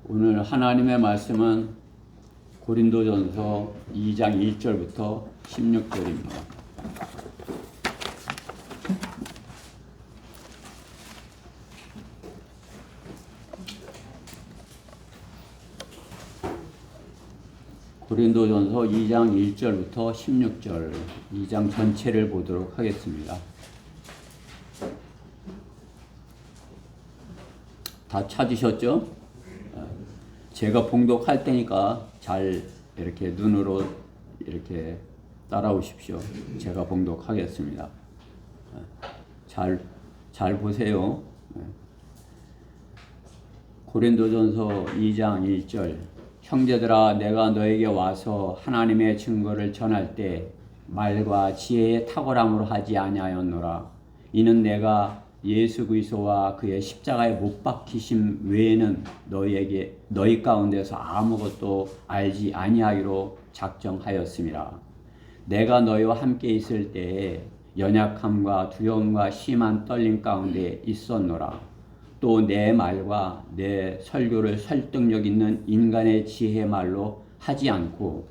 오늘 하나님의 말씀은 고린도전서 2장 1절부터 16절입니다. 고린도전서 2장 1절부터 16절, 2장 전체를 보도록 하겠습니다. 다 찾으셨죠? 제가 봉독할 테니까 잘 이렇게 눈으로 이렇게 따라오십시오. 제가 봉독하겠습니다. 잘 보세요. 고린도전서 2장 1절. 형제들아, 내가 너에게 와서 하나님의 증거를 전할 때 말과 지혜의 탁월함으로 하지 아니하였노라. 이는 내가 예수 그리스도와 그의 십자가에 못 박히심 외에는 너희 가운데서 아무것도 알지 아니하기로 작정하였음이라. 내가 너희와 함께 있을 때에 연약함과 두려움과 심한 떨림 가운데 있었노라. 또 내 말과 내 설교를 설득력 있는 인간의 지혜의 말로 하지 않고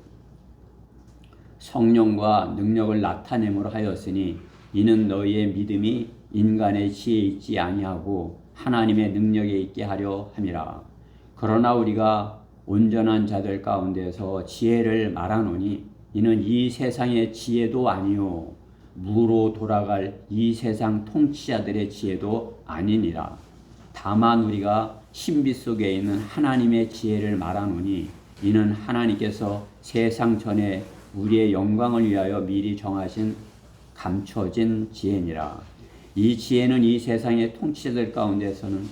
성령과 능력을 나타내므로 하였으니 이는 너희의 믿음이 인간의 지혜에 있지 아니하고 하나님의 능력에 있게 하려 함이라. 그러나 우리가 온전한 자들 가운데서 지혜를 말하노니 이는 이 세상의 지혜도 아니요 무로 돌아갈 이 세상 통치자들의 지혜도 아니니라. 다만 우리가 신비 속에 있는 하나님의 지혜를 말하노니 이는 하나님께서 세상 전에 우리의 영광을 위하여 미리 정하신 감춰진 지혜니라. 이 지혜는 이 세상의 통치자들 가운데서는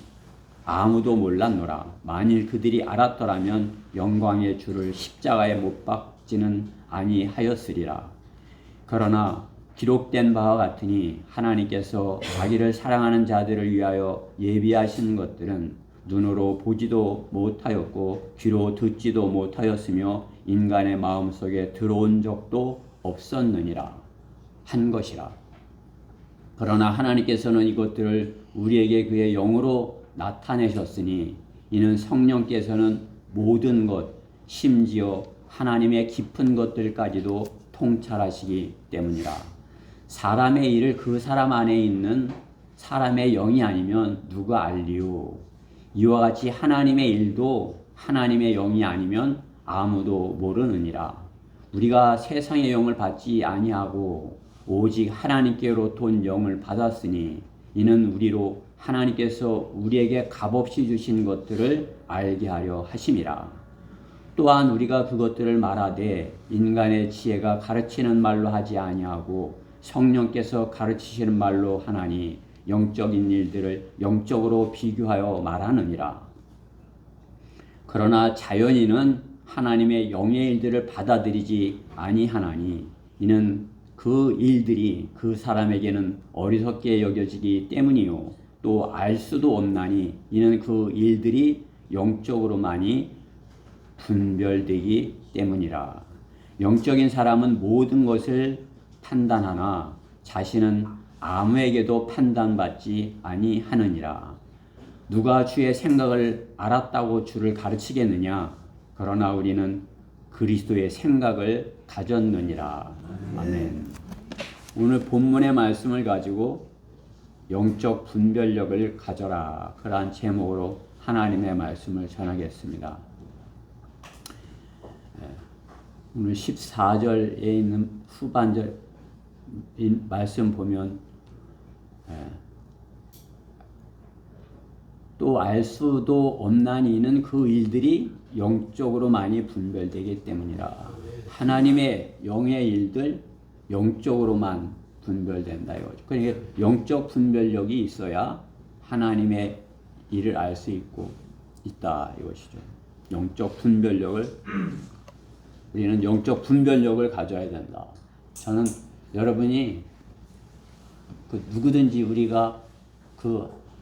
아무도 몰랐노라. 만일 그들이 알았더라면 영광의 주를 십자가에 못 박지는 아니하였으리라. 그러나 기록된 바와 같으니 하나님께서 자기를 사랑하는 자들을 위하여 예비하신 것들은 눈으로 보지도 못하였고 귀로 듣지도 못하였으며 인간의 마음속에 들어온 적도 없었느니라 한 것이라. 그러나 하나님께서는 이것들을 우리에게 그의 영으로 나타내셨으니 이는 성령께서는 모든 것 심지어 하나님의 깊은 것들까지도 통찰하시기 때문이라. 사람의 일을 그 사람 안에 있는 사람의 영이 아니면 누가 알리요? 이와 같이 하나님의 일도 하나님의 영이 아니면 아무도 모르느니라. 우리가 세상의 영을 받지 아니하고 오직 하나님께로부터 온 영을 받았으니 이는 우리로 하나님께서 우리에게 값없이 주신 것들을 알게 하려 하심이라. 또한 우리가 그것들을 말하되 인간의 지혜가 가르치는 말로 하지 아니하고 성령께서 가르치시는 말로 하나니 영적인 일들을 영적으로 비교하여 말하느니라. 그러나 자연인은 하나님의 영의 일들을 받아들이지 아니하나니 이는 그 일들이 그 사람에게는 어리석게 여겨지기 때문이요 또 알 수도 없나니 이는 그 일들이 영적으로만이 분별되기 때문이라. 영적인 사람은 모든 것을 판단하나 자신은 아무에게도 판단받지 아니하느니라. 누가 주의 생각을 알았다고 주를 가르치겠느냐? 그러나 우리는 그리스도의 생각을 가졌느니라. 아멘. 오늘 본문의 말씀을 가지고 영적 분별력을 가져라. 그러한 제목으로 하나님의 말씀을 전하겠습니다. 오늘 14절에 있는 후반절 말씀 보면 또 알 수도 없나니는 그 일들이 영적으로 많이 분별되기 때문이라. 하나님의 영의 일들 영적으로만 분별된다 이거죠. 그러니까 영적 분별력이 있어야 하나님의 일을 알 수 있다 이것이죠. 영적 분별력을 우리는 영적 분별력을 가져야 된다. 저는 여러분이 누구든지 우리가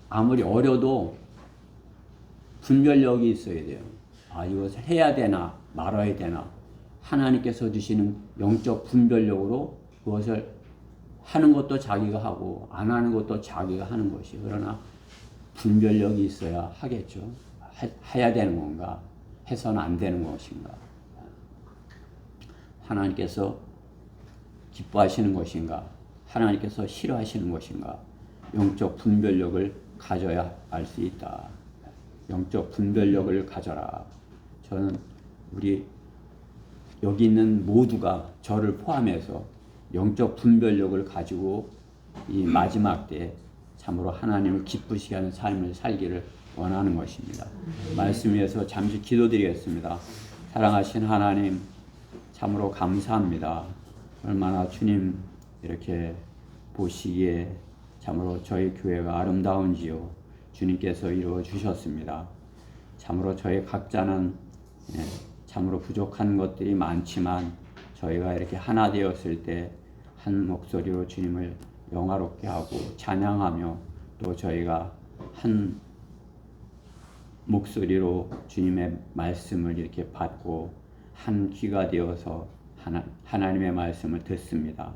아무리 어려도 분별력이 있어야 돼요. 이것을 해야 되나 말아야 되나 하나님께서 주시는 영적 분별력으로 그것을 하는 것도 자기가 하고 안 하는 것도 자기가 하는 것이. 그러나 분별력이 있어야 하겠죠. 해야 되는 건가? 해서는 안 되는 것인가? 하나님께서 기뻐하시는 것인가? 하나님께서 싫어하시는 것인가? 영적 분별력을 가져야 알 수 있다. 영적 분별력을 가져라. 저는 우리 여기 있는 모두가 저를 포함해서 영적 분별력을 가지고 이 마지막 때 참으로 하나님을 기쁘시게 하는 삶을 살기를 원하는 것입니다. 말씀 위해서 잠시 기도드리겠습니다. 사랑하신 하나님, 참으로 감사합니다. 얼마나 주님 이렇게 보시기에 참으로 저희 교회가 아름다운지요. 주님께서 이루어 주셨습니다. 참으로 저희 각자는 참으로 부족한 것들이 많지만 저희가 이렇게 하나 되었을 때 한 목소리로 주님을 영화롭게 하고 찬양하며 또 저희가 한 목소리로 주님의 말씀을 이렇게 받고 한 귀가 되어서 하나님의 말씀을 듣습니다.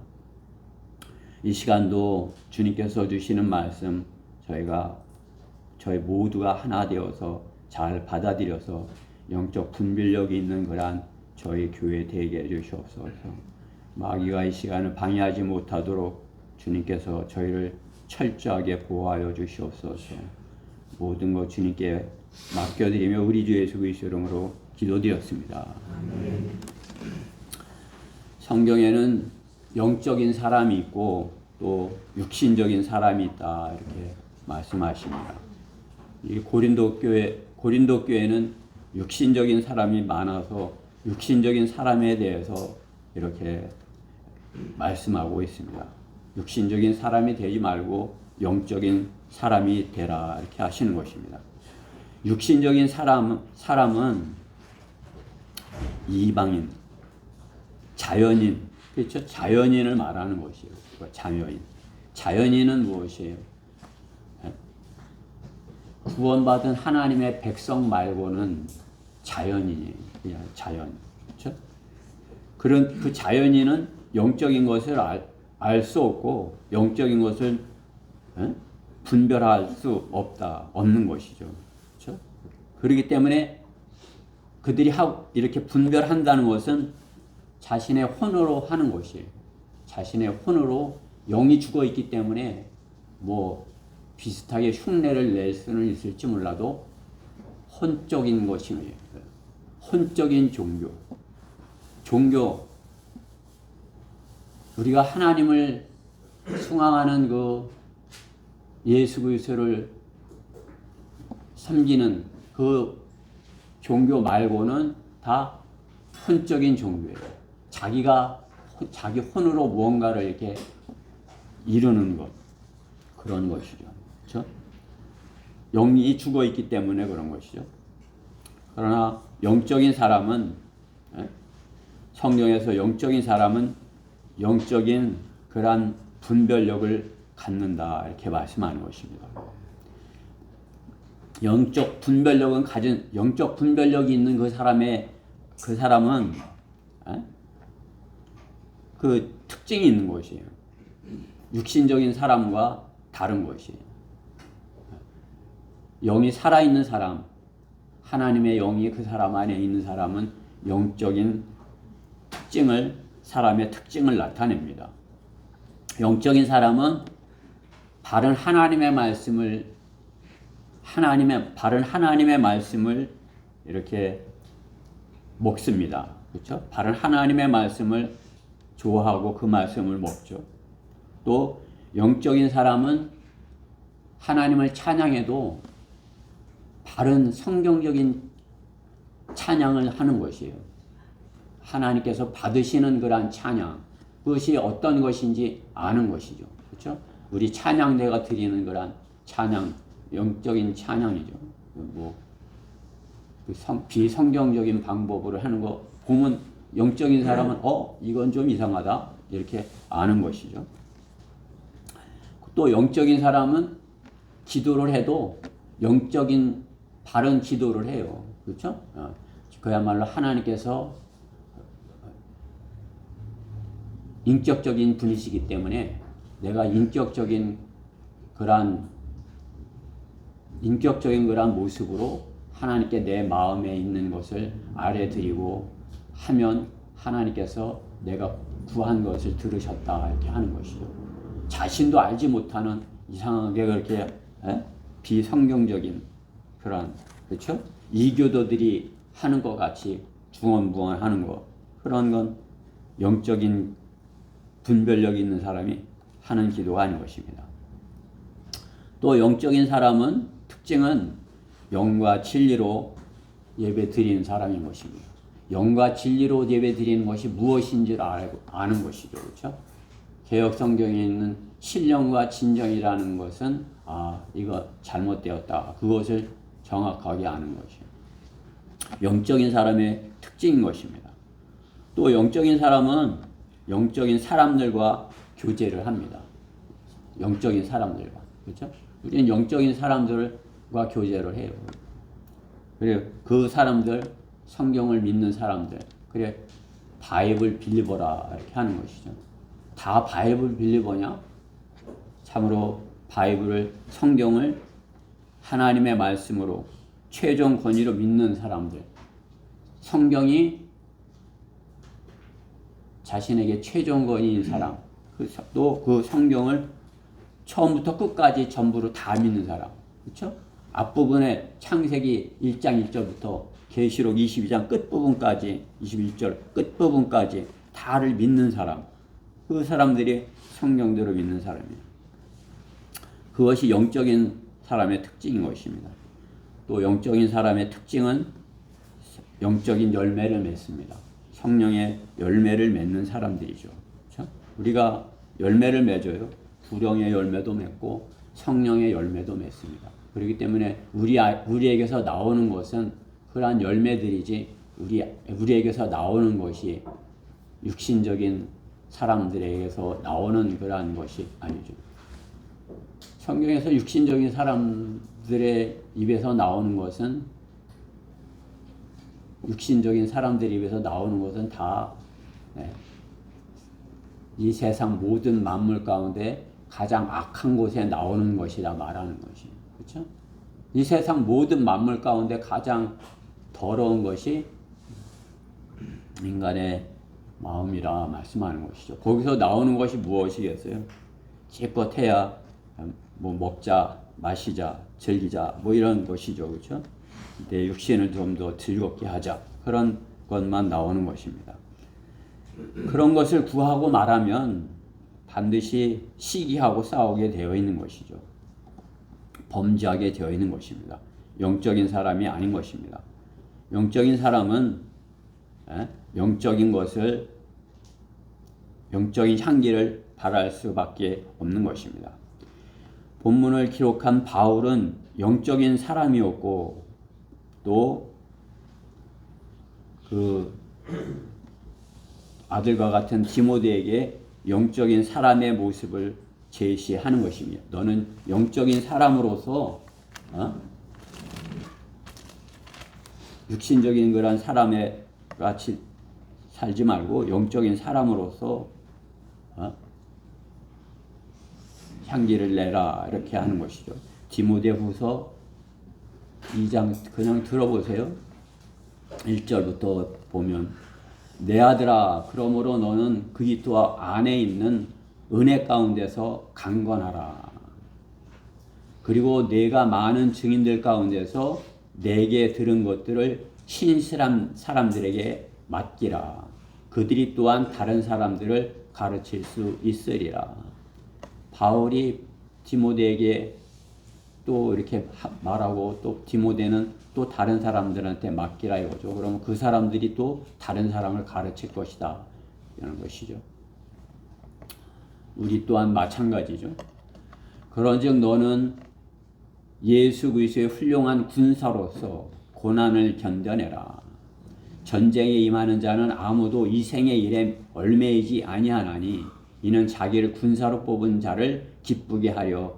이 시간도 주님께서 주시는 말씀 저희 모두가 하나 되어서 잘 받아들여서 영적 분별력이 있는 그러한 저희 교회 되게 해주시옵소서. 마귀가 이 시간을 방해하지 못하도록 주님께서 저희를 철저하게 보호하여 주시옵소서. 모든 것 주님께 맡겨드리며 우리 주 예수 그리스도 이름으로 기도드렸습니다. 성경에는 영적인 사람이 있고 또 육신적인 사람이 있다 이렇게 말씀하십니다. 이 고린도 교회는 육신적인 사람이 많아서 육신적인 사람에 대해서 이렇게 말씀하고 있습니다. 육신적인 사람이 되지 말고 영적인 사람이 되라 이렇게 하시는 것입니다. 육신적인 사람은 이방인, 자연인, 그렇죠? 자연인을 말하는 것이에요. 자연인은 무엇이에요? 구원받은 하나님의 백성 말고는 자연인이에요. 그냥 자연. 그렇죠? 그런 그 자연인은 영적인 것을 알 수 없고 영적인 것을 분별할 수 없는 것이죠. 그렇죠? 그렇기 때문에 그들이 이렇게 분별한다는 것은 자신의 혼으로 하는 것이에요. 자신의 혼으로 영이 죽어 있기 때문에 뭐 비슷하게 흉내를 낼 수는 있을지 몰라도 혼적인 것이에요. 혼적인 종교. 우리가 하나님을 숭앙하는 그 예수 그리스도를 섬기는 그 종교 말고는 다 혼적인 종교예요. 자기 혼으로 무언가를 이렇게 이루는 것. 그런 것이죠. 그렇죠? 영이 죽어 있기 때문에 그런 것이죠. 그러나 영적인 사람은 성경에서 영적인 사람은 영적인 그러한 분별력을 갖는다 이렇게 말씀하는 것입니다. 영적 분별력이 있는 그 사람은 그 특징이 있는 것이에요. 육신적인 사람과 다른 것이에요. 영이 살아있는 사람, 하나님의 영이 그 사람 안에 있는 사람은 영적인 사람의 특징을 나타냅니다. 영적인 사람은 바른 하나님의 말씀을 이렇게 먹습니다. 그렇죠? 바른 하나님의 말씀을 좋아하고 그 말씀을 먹죠. 또 영적인 사람은 하나님을 찬양해도 바른 성경적인 찬양을 하는 것이에요. 하나님께서 받으시는 그러한 찬양, 그것이 어떤 것인지 아는 것이죠. 그렇죠? 우리 찬양대가 드리는 그러한 찬양, 영적인 찬양이죠. 비성경적인 방법으로 하는 거 보면 영적인 사람은 이건 좀 이상하다 이렇게 아는 것이죠. 또 영적인 사람은 기도를 해도 영적인 바른 기도를 해요. 그렇죠? 그야말로 하나님께서 인격적인 분이시기 때문에 내가 인격적인 그런 모습으로 하나님께 내 마음에 있는 것을 아뢰드리고 하면 하나님께서 내가 구한 것을 들으셨다 이렇게 하는 것이죠. 자신도 알지 못하는 이상하게 그렇게 비성경적인 그런, 그렇죠? 이교도들이 하는 것 같이 중언부언하는 것, 그런 건 영적인 분별력 있는 사람이 하는 기도가 아닌 것입니다. 또 영적인 사람은 특징은 영과 진리로 예배 드리는 사람인 것입니다. 영과 진리로 예배 드리는 것이 무엇인지를 아는 것이죠. 그렇죠? 개역 성경에 있는 신령과 진정이라는 것은 이거 잘못되었다. 그것을 정확하게 아는 것이에요. 영적인 사람의 특징인 것입니다. 또 영적인 사람은 영적인 사람들과 교제를 합니다. 영적인 사람들과. 그렇죠? 우리는 영적인 사람들과 교제를 해요. 그래 그 사람들, 성경을 믿는 사람들, 그래 바이블 빌리버라 이렇게 하는 것이죠. 다 바이블 빌리버냐? 참으로 바이블을, 성경을 하나님의 말씀으로 최종 권위로 믿는 사람들, 성경이 자신에게 최종 권위인 사람, 또 그 성경을 처음부터 끝까지 전부로 다 믿는 사람, 그렇죠? 앞부분에 창세기 1장 1절부터 계시록 22장 끝부분까지 21절 끝부분까지 다를 믿는 사람, 그 사람들이 성경대로 믿는 사람이에요. 그것이 영적인 사람의 특징인 것입니다. 또 영적인 사람의 특징은 영적인 열매를 맺습니다. 성령의 열매를 맺는 사람들이죠. 그렇죠? 우리가 열매를 맺어요. 불령의 열매도 맺고 성령의 열매도 맺습니다. 그렇기 때문에 우리에게서 나오는 것은 그러한 열매들이지 우리에게서 나오는 것이 육신적인 사람들에게서 나오는 그러한 것이 아니죠. 성경에서 육신적인 사람들의 입에서 나오는 것은, 육신적인 사람들 입에서 나오는 것은 다 이 세상 모든 만물 가운데 가장 악한 곳에 나오는 것이라 말하는 것이, 그렇죠? 이 세상 모든 만물 가운데 가장 더러운 것이 인간의 마음이라 말씀하는 것이죠. 거기서 나오는 것이 무엇이겠어요? 기껏 해야 뭐 먹자, 마시자, 즐기자, 뭐 이런 것이죠, 그렇죠? 내 육신을 좀 더 즐겁게 하자, 그런 것만 나오는 것입니다. 그런 것을 구하고 말하면 반드시 시기하고 싸우게 되어 있는 것이죠. 범죄하게 되어 있는 것입니다. 영적인 사람이 아닌 것입니다. 영적인 사람은 영적인 것을, 영적인 향기를 바랄 수밖에 없는 것입니다. 본문을 기록한 바울은 영적인 사람이었고, 또 그 아들과 같은 디모데에게 영적인 사람의 모습을 제시하는 것입니다. 너는 영적인 사람으로서 육신적인 그런 사람의 같이 살지 말고 영적인 사람으로서 향기를 내라, 이렇게 하는 것이죠. 디모데후서 2장 그냥 들어보세요. 1절부터 보면, 내 아들아, 그러므로 너는 그리스도 안에 있는 은혜 가운데서 강건하라. 그리고 내가 많은 증인들 가운데서 내게 들은 것들을 신실한 사람들에게 맡기라. 그들이 또한 다른 사람들을 가르칠 수 있으리라. 바울이 디모데에게 또 이렇게 말하고, 또 디모데는 또 다른 사람들한테 맡기라 이거죠. 그러면 그 사람들이 또 다른 사람을 가르칠 것이다, 이런 것이죠. 우리 또한 마찬가지죠. 그런즉 너는 예수 그리스도의 훌륭한 군사로서 고난을 견뎌내라. 전쟁에 임하는 자는 아무도 이 생의 일에 얽매이지 아니하나니 이는 자기를 군사로 뽑은 자를 기쁘게 하려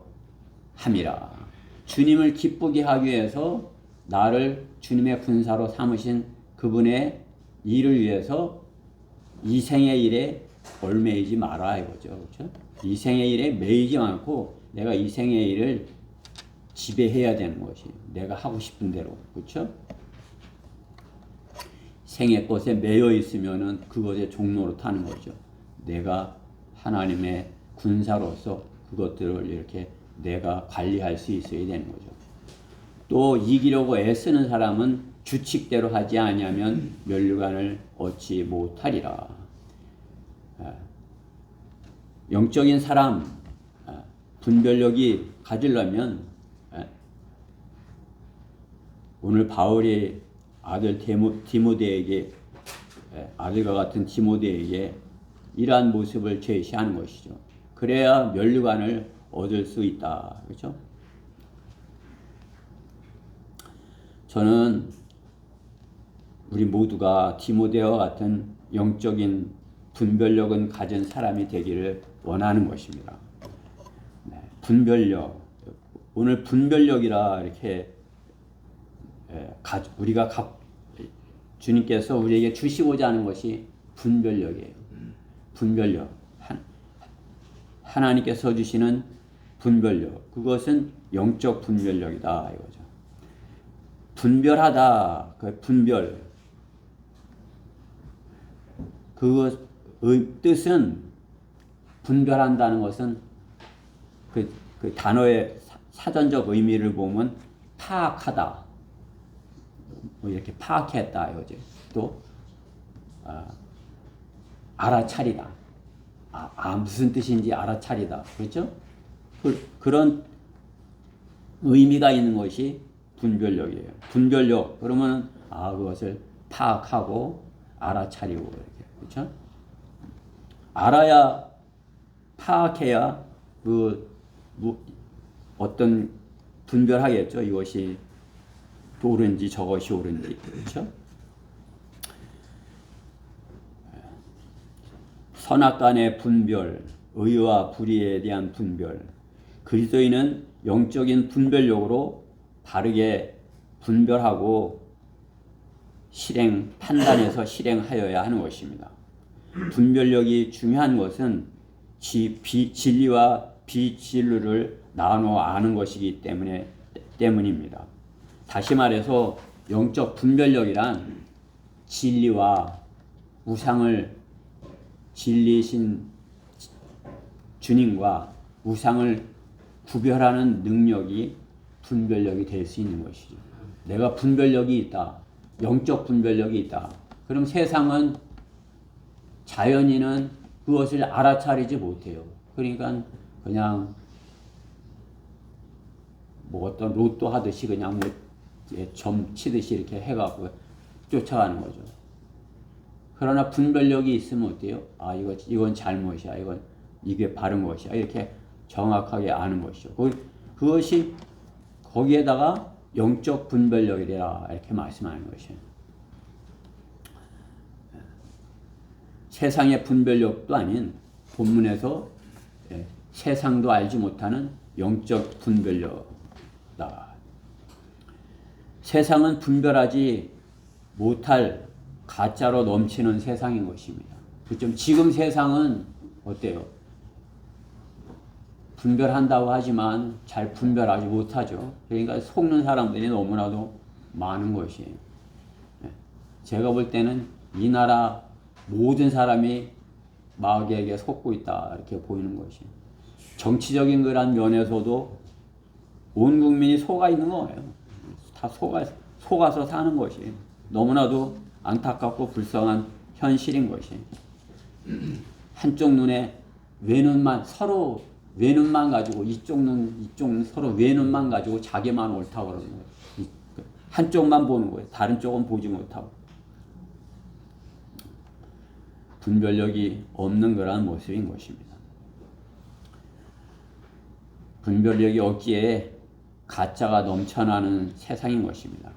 함이라. 주님을 기쁘게 하기 위해서 나를 주님의 군사로 삼으신 그분의 일을 위해서 이 생의 일에 얽매이지 마라 이거죠. 그렇죠? 이 생의 일에 매이지 않고 내가 이 생의 일을 지배해야 되는 것이 내가 하고 싶은 대로. 그렇죠? 생의 것에 매여 있으면은 그것의 종로로 타는 거죠. 내가 하나님의 군사로서 그것들을 이렇게 내가 관리할 수 있어야 되는 거죠. 또 이기려고 애쓰는 사람은 규칙대로 하지 아니하면 면류관을 얻지 못하리라. 영적인 사람 분별력이 가지려면 오늘 바울이 아들 디모데에게 아들과 같은 디모데에게 이러한 모습을 제시하는 것이죠. 그래야 면류관을 얻을 수 있다. 그렇죠? 저는 우리 모두가 디모데와 같은 영적인 분별력은 가진 사람이 되기를 원하는 것입니다. 분별력. 오늘 분별력이라 이렇게 우리가 주님께서 우리에게 주시고자 하는 것이 분별력이에요. 분별력. 하나님께서 주시는 분별력. 그것은 영적 분별력이다 이거죠. 분별하다. 그 분별. 그 뜻은 분별한다는 것은 그 단어의 사전적 의미를 보면 파악하다. 뭐 이렇게 파악했다 이거지. 또 알아차리다. 무슨 뜻인지 알아차리다. 그렇죠? 그런 의미가 있는 것이 분별력이에요. 분별력. 그러면 그것을 파악하고 알아차리고 이렇게. 그렇죠? 알아야 파악해야 어떤 분별하겠죠. 이것이 옳은지 저것이 옳은지. 그렇죠? 선악간의 분별, 의와 불의에 대한 분별. 그리스도인은 영적인 분별력으로 바르게 분별하고 판단해서 실행하여야 하는 것입니다. 분별력이 중요한 것은 진리와 비진리를 나눠 아는 것이기 때문입니다. 다시 말해서 영적 분별력이란 진리와 우상을 진리신 주님과 우상을 구별하는 능력이 분별력이 될 수 있는 것이죠. 내가 분별력이 있다. 영적 분별력이 있다. 그럼 세상은 자연인은 그것을 알아차리지 못해요. 그러니까 그냥 뭐 어떤 로또 하듯이 그냥 점 치듯이 이렇게 해갖고 쫓아가는 거죠. 그러나 분별력이 있으면 어때요? 이건 잘못이야. 이게 바른 것이야. 이렇게 정확하게 아는 것이죠. 그것이 거기에다가 영적 분별력이라 이렇게 말씀하는 것이에요. 세상의 분별력도 아닌 본문에서 세상도 알지 못하는 영적 분별력다. 세상은 분별하지 못할 가짜로 넘치는 세상인 것입니다. 그렇죠? 지금 세상은 어때요? 분별한다고 하지만 잘 분별하지 못하죠. 그러니까 속는 사람들이 너무나도 많은 것이에요. 제가 볼 때는 이 나라 모든 사람이 마귀에게 속고 있다 이렇게 보이는 것이에요. 정치적인 그런 면에서도 온 국민이 속아 있는 거예요. 다 속아서 사는 것이에요. 너무나도 안타깝고 불쌍한 현실인 것이에요. 한쪽 눈에 서로 외눈만 가지고 이쪽 눈 서로 외눈만 가지고 자기만 옳다고 그러는 거예요. 한쪽만 보는 거예요. 다른 쪽은 보지 못하고. 분별력이 없는 거라는 모습인 것입니다. 분별력이 없기에 가짜가 넘쳐나는 세상인 것입니다.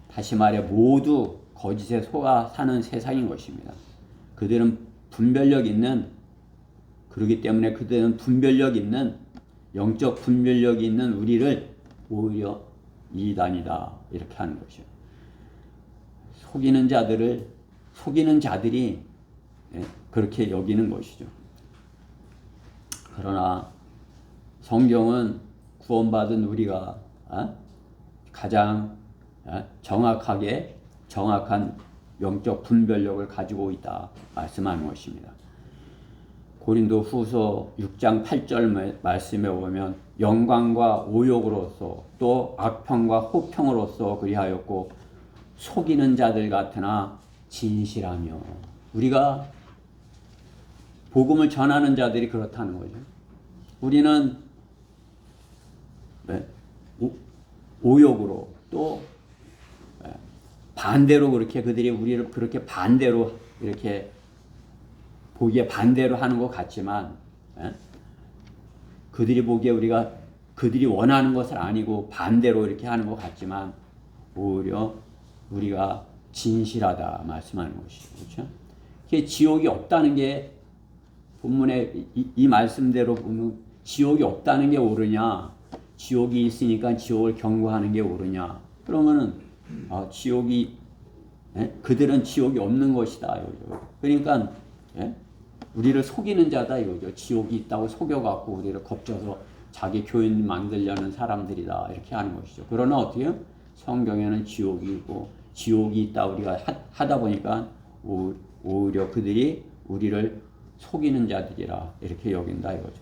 다시 말해 모두 거짓에 속아 사는 세상인 것입니다. 그렇기 때문에 그들은 분별력 있는 영적 분별력이 있는 우리를 오히려 이단이다 이렇게 하는 것이죠. 속이는 자들이 그렇게 여기는 것이죠. 그러나 성경은 구원받은 우리가 가장 정확한 영적 분별력을 가지고 있다 말씀하는 것입니다. 고린도 후서 6장 8절 말씀에 보면 영광과 오욕으로서 또 악평과 호평으로서 그리하였고 속이는 자들 같으나 진실하며, 우리가 복음을 전하는 자들이 그렇다는 거죠. 우리는 오욕으로 또 반대로 그렇게 그들이 우리를 그렇게 반대로 이렇게 보기에 반대로 하는 것 같지만 그들이 보기에 우리가 그들이 원하는 것을 아니고 반대로 이렇게 하는 것 같지만 오히려 우리가 진실하다 말씀하는 것이죠. 그렇죠? 그게 지옥이 없다는 게 본문에 이 말씀대로 보면 지옥이 없다는 게 옳으냐, 지옥이 있으니까 지옥을 경고하는 게 옳으냐, 그러면은 그들은 지옥이 없는 것이다 이거죠. 그러니까 우리를 속이는 자다 이거죠. 지옥이 있다고 속여갖고 우리를 겁줘서 자기 교인 만들려는 사람들이다 이렇게 하는 것이죠. 그러나 어떻게 성경에는 지옥이 있고 지옥이 있다 우리가 하다 보니까 오히려 그들이 우리를 속이는 자들이라 이렇게 여긴다 이거죠.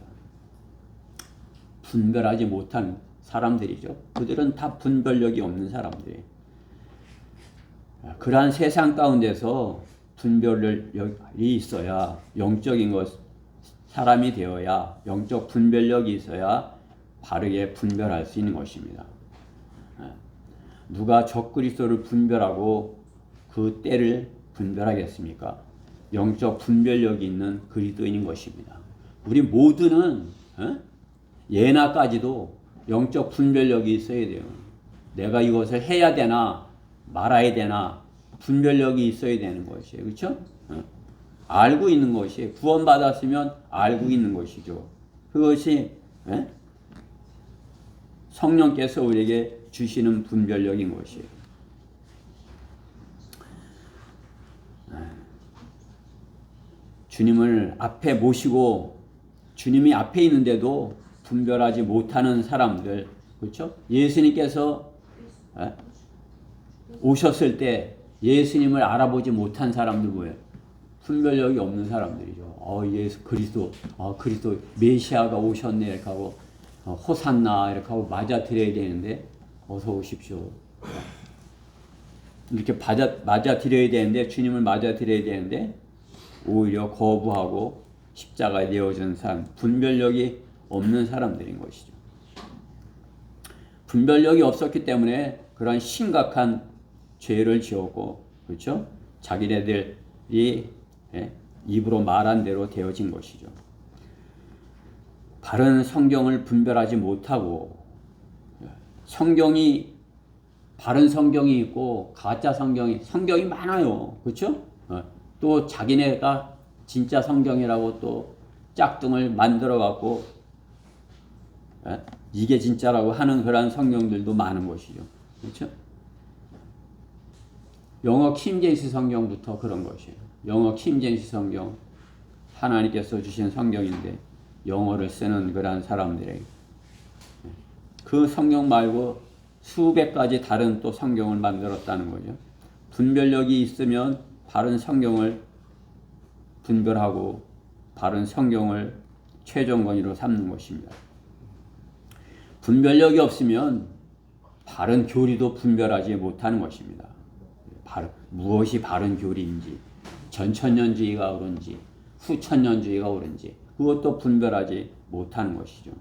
분별하지 못한 사람들이죠. 그들은 다 분별력이 없는 사람들이에요. 그러한 세상 가운데서 분별력이 있어야 영적인 사람이 되어야 영적 분별력이 있어야 바르게 분별할 수 있는 것입니다. 누가 적그리스도를 분별하고 그 때를 분별하겠습니까? 영적 분별력이 있는 그리스도인인 것입니다. 우리 모두는 예나까지도 영적 분별력이 있어야 돼요. 내가 이것을 해야 되나 말아야 되나 분별력이 있어야 되는 것이에요. 그렇죠? 알고 있는 것이 구원받았으면 알고 있는 것이죠. 그것이 성령께서 우리에게 주시는 분별력인 것이에요. 주님을 앞에 모시고 주님이 앞에 있는데도 분별하지 못하는 사람들, 그렇죠? 예수님께서 오셨을 때 예수님을 알아보지 못한 사람들 뭐예요? 분별력이 없는 사람들이죠. 예수 그리스도, 그리스도 메시아가 오셨네 이렇게 하고 호산나 이렇게 하고 맞아 드려야 되는데 어서 오십시오. 이렇게 맞아 드려야 되는데 주님을 맞아 드려야 되는데 오히려 거부하고 십자가에 내어진 사람, 분별력이 없는 사람들인 것이죠. 분별력이 없었기 때문에 그런 심각한 죄를 지었고, 그렇죠? 자기네들이 입으로 말한 대로 되어진 것이죠. 바른 성경을 분별하지 못하고 바른 성경이 있고 가짜 성경이 많아요. 그렇죠? 또 자기네가 진짜 성경이라고 또 짝퉁을 만들어 갖고 이게 진짜라고 하는 그런 성경들도 많은 것이죠. 그렇죠? 영어 킹제임스 성경부터 그런 것이에요. 영어 킹제임스 성경 하나님께서 주신 성경인데 영어를 쓰는 그런 사람들에게 그 성경 말고 수백 가지 다른 또 성경을 만들었다는 거죠. 분별력이 있으면 바른 성경을 분별하고 바른 성경을 최종 권위로 삼는 것입니다. 분별력이 없으면 바른 교리도 분별하지 못하는 것입니다. 무엇이 바른 교리인지, 전천년주의가 옳은지, 후천년주의가 옳은지 그것도 분별하지 못하는 것이죠.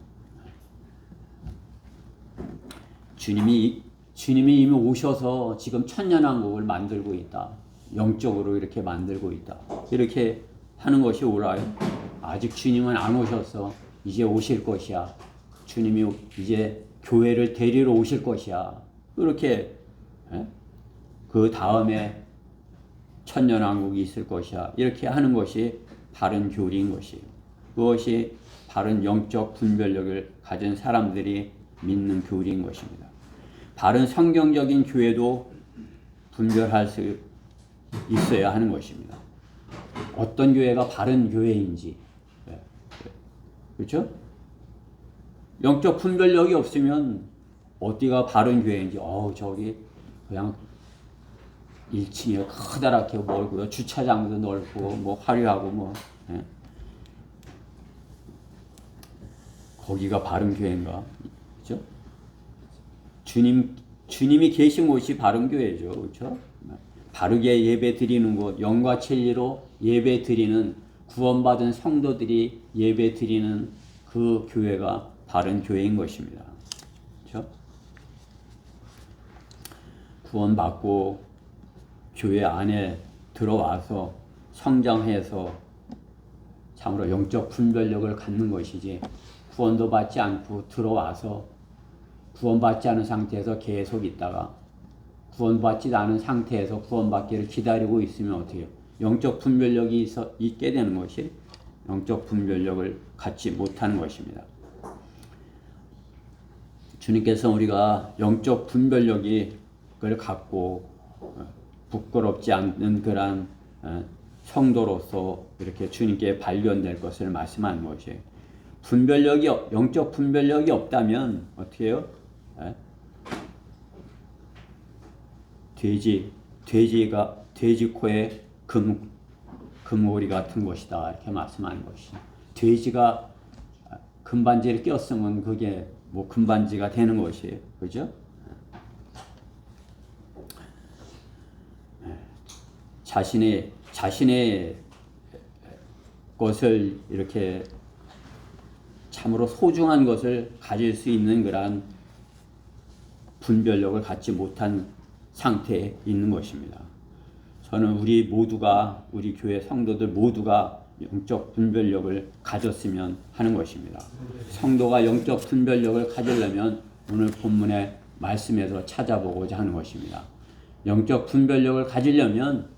주님이 이미 오셔서 지금 천년왕국을 만들고 있다. 영적으로 이렇게 만들고 있다. 이렇게 하는 것이 옳아요. 아직 주님은 안 오셨어. 이제 오실 것이야. 주님이 이제 교회를 데리러 오실 것이야. 그렇게 그 다음에 천년왕국이 있을 것이야. 이렇게 하는 것이 바른 교리인 것이에요. 그것이 바른 영적 분별력을 가진 사람들이 믿는 교리인 것입니다. 바른 성경적인 교회도 분별할 수 있어야 하는 것입니다. 어떤 교회가 바른 교회인지, 그렇죠? 영적 분별력이 없으면 어디가 바른 교회인지, 저기 그냥 1층에 커다랗게 멀고요, 주차장도 넓고 뭐 화려하고 뭐, 예? 거기가 바른 교회인가? 그렇죠? 주님이 계신 곳이 바른 교회죠, 그렇죠? 바르게 예배 드리는 곳, 영과 진리로 예배 드리는, 구원받은 성도들이 예배 드리는 그 교회가 바른 교회인 것입니다. 그렇죠? 구원받고 교회 안에 들어와서 성장해서 참으로 영적 분별력을 갖는 것이지, 구원도 받지 않고 들어와서 구원받지 않은 상태에서 계속 있다가 구원받지 않은 상태에서 구원받기를 기다리고 있으면 어떻게 해요? 영적 분별력이 있게 되는 것이 영적 분별력을 갖지 못하는 것입니다. 주님께서 우리가 영적 분별력을 갖고 부끄럽지 않는 그런 성도로서 이렇게 주님께 발견될 것을 말씀하는 것이에요. 영적 분별력이 없다면 어떻게 해요? 돼지 코에 금오리 같은 것이다, 이렇게 말씀하는 것이. 돼지가 금반지를 꼈으면 그게 뭐 금반지가 되는 것이에요, 그죠? 자신의 것을 이렇게 참으로 소중한 것을 가질 수 있는 그런 분별력을 갖지 못한 상태에 있는 것입니다. 저는 우리 교회 성도들 모두가 영적 분별력을 가졌으면 하는 것입니다. 성도가 영적 분별력을 가지려면 오늘 본문의 말씀에서 찾아보고자 하는 것입니다. 영적 분별력을 가지려면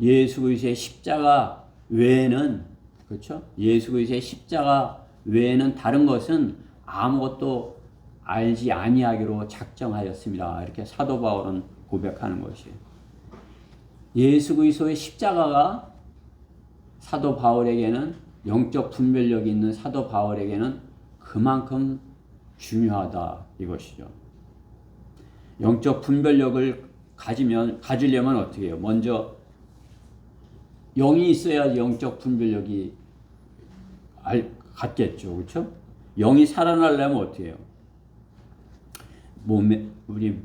예수 그리스도의 십자가 외에는, 그렇죠? 예수 그리스도의 십자가 외에는 다른 것은 아무것도 알지 아니하기로 작정하였습니다. 이렇게 사도 바울은 고백하는 것이에요. 예수 그리스도의 십자가가 사도 바울에게는, 영적 분별력이 있는 사도 바울에게는 그만큼 중요하다, 이것이죠. 영적 분별력을 가지려면 어떻게 해요? 먼저 영이 있어야 영적 분별력이 갖겠죠, 그렇죠? 영이 살아나려면 어떻게 해요? 우리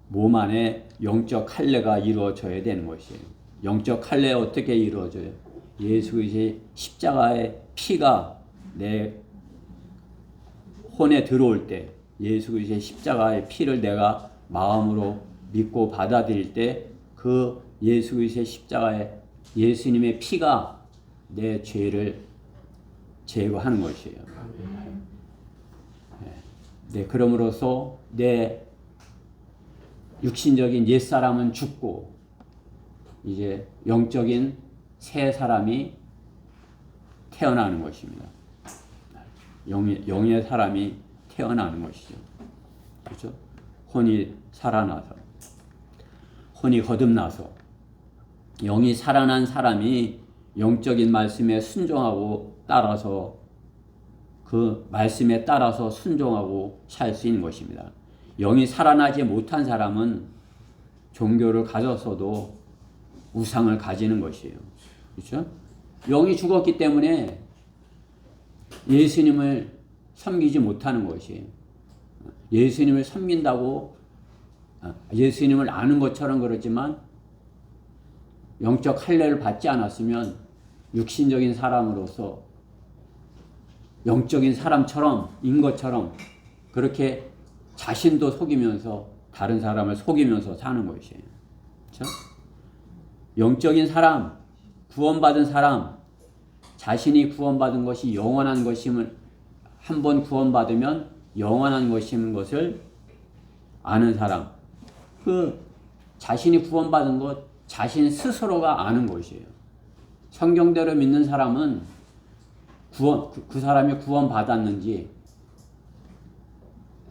몸 안에 영적 할례가 이루어져야 되는 것이에요. 영적 할례 어떻게 이루어져요? 예수 그리스도의 십자가의 피가 내 혼에 들어올 때, 예수 그리스도의 십자가의 피를 내가 마음으로 믿고 받아들일 때, 그 예수 그리스도의 십자가의 예수님의 피가 내 죄를 제거하는 것이에요. 네, 그러므로서 내 육신적인 옛사람은 죽고 이제 영적인 새 사람이 태어나는 것입니다. 영의 사람이 태어나는 것이죠. 그렇죠? 혼이 살아나서, 혼이 거듭나서 영이 살아난 사람이 영적인 말씀에 순종하고 따라서, 그 말씀에 따라서 순종하고 살 수 있는 것입니다. 영이 살아나지 못한 사람은 종교를 가졌어도 우상을 가지는 것이에요. 그렇죠? 영이 죽었기 때문에 예수님을 섬기지 못하는 것이에요. 예수님을 섬긴다고 예수님을 아는 것처럼 그렇지만 영적 할례를 받지 않았으면 육신적인 사람으로서 영적인 사람처럼 인 것처럼 그렇게 자신도 속이면서 다른 사람을 속이면서 사는 것이에요. 그렇죠? 영적인 사람, 구원받은 사람, 자신이 구원받은 것이 영원한 것임을, 한번 구원받으면 영원한 것인 것을 아는 사람, 그 자신이 구원받은 것 자신 스스로가 아는 것이에요. 성경대로 믿는 사람은 그 사람이 구원받았는지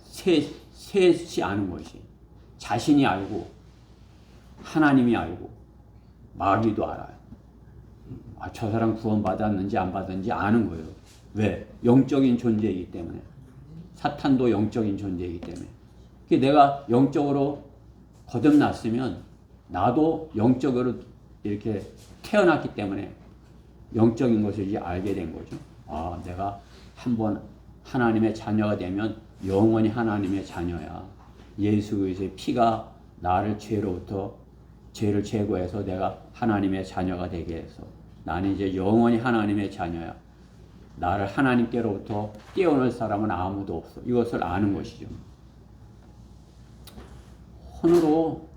셋이 아는 것이, 자신이 알고 하나님이 알고 마귀도 알아요. 저 사람 구원받았는지 안 받았는지 아는 거예요. 왜? 영적인 존재이기 때문에. 사탄도 영적인 존재이기 때문에. 내가 영적으로 거듭났으면 나도 영적으로 이렇게 태어났기 때문에 영적인 것을 이제 알게 된 거죠. 아, 내가 한번 하나님의 자녀가 되면 영원히 하나님의 자녀야. 예수 그리스도의 피가 나를 죄를 제거해서 내가 하나님의 자녀가 되게 해서 나는 이제 영원히 하나님의 자녀야. 나를 하나님께로부터 떼어낼 사람은 아무도 없어. 이것을 아는 것이죠. 혼으로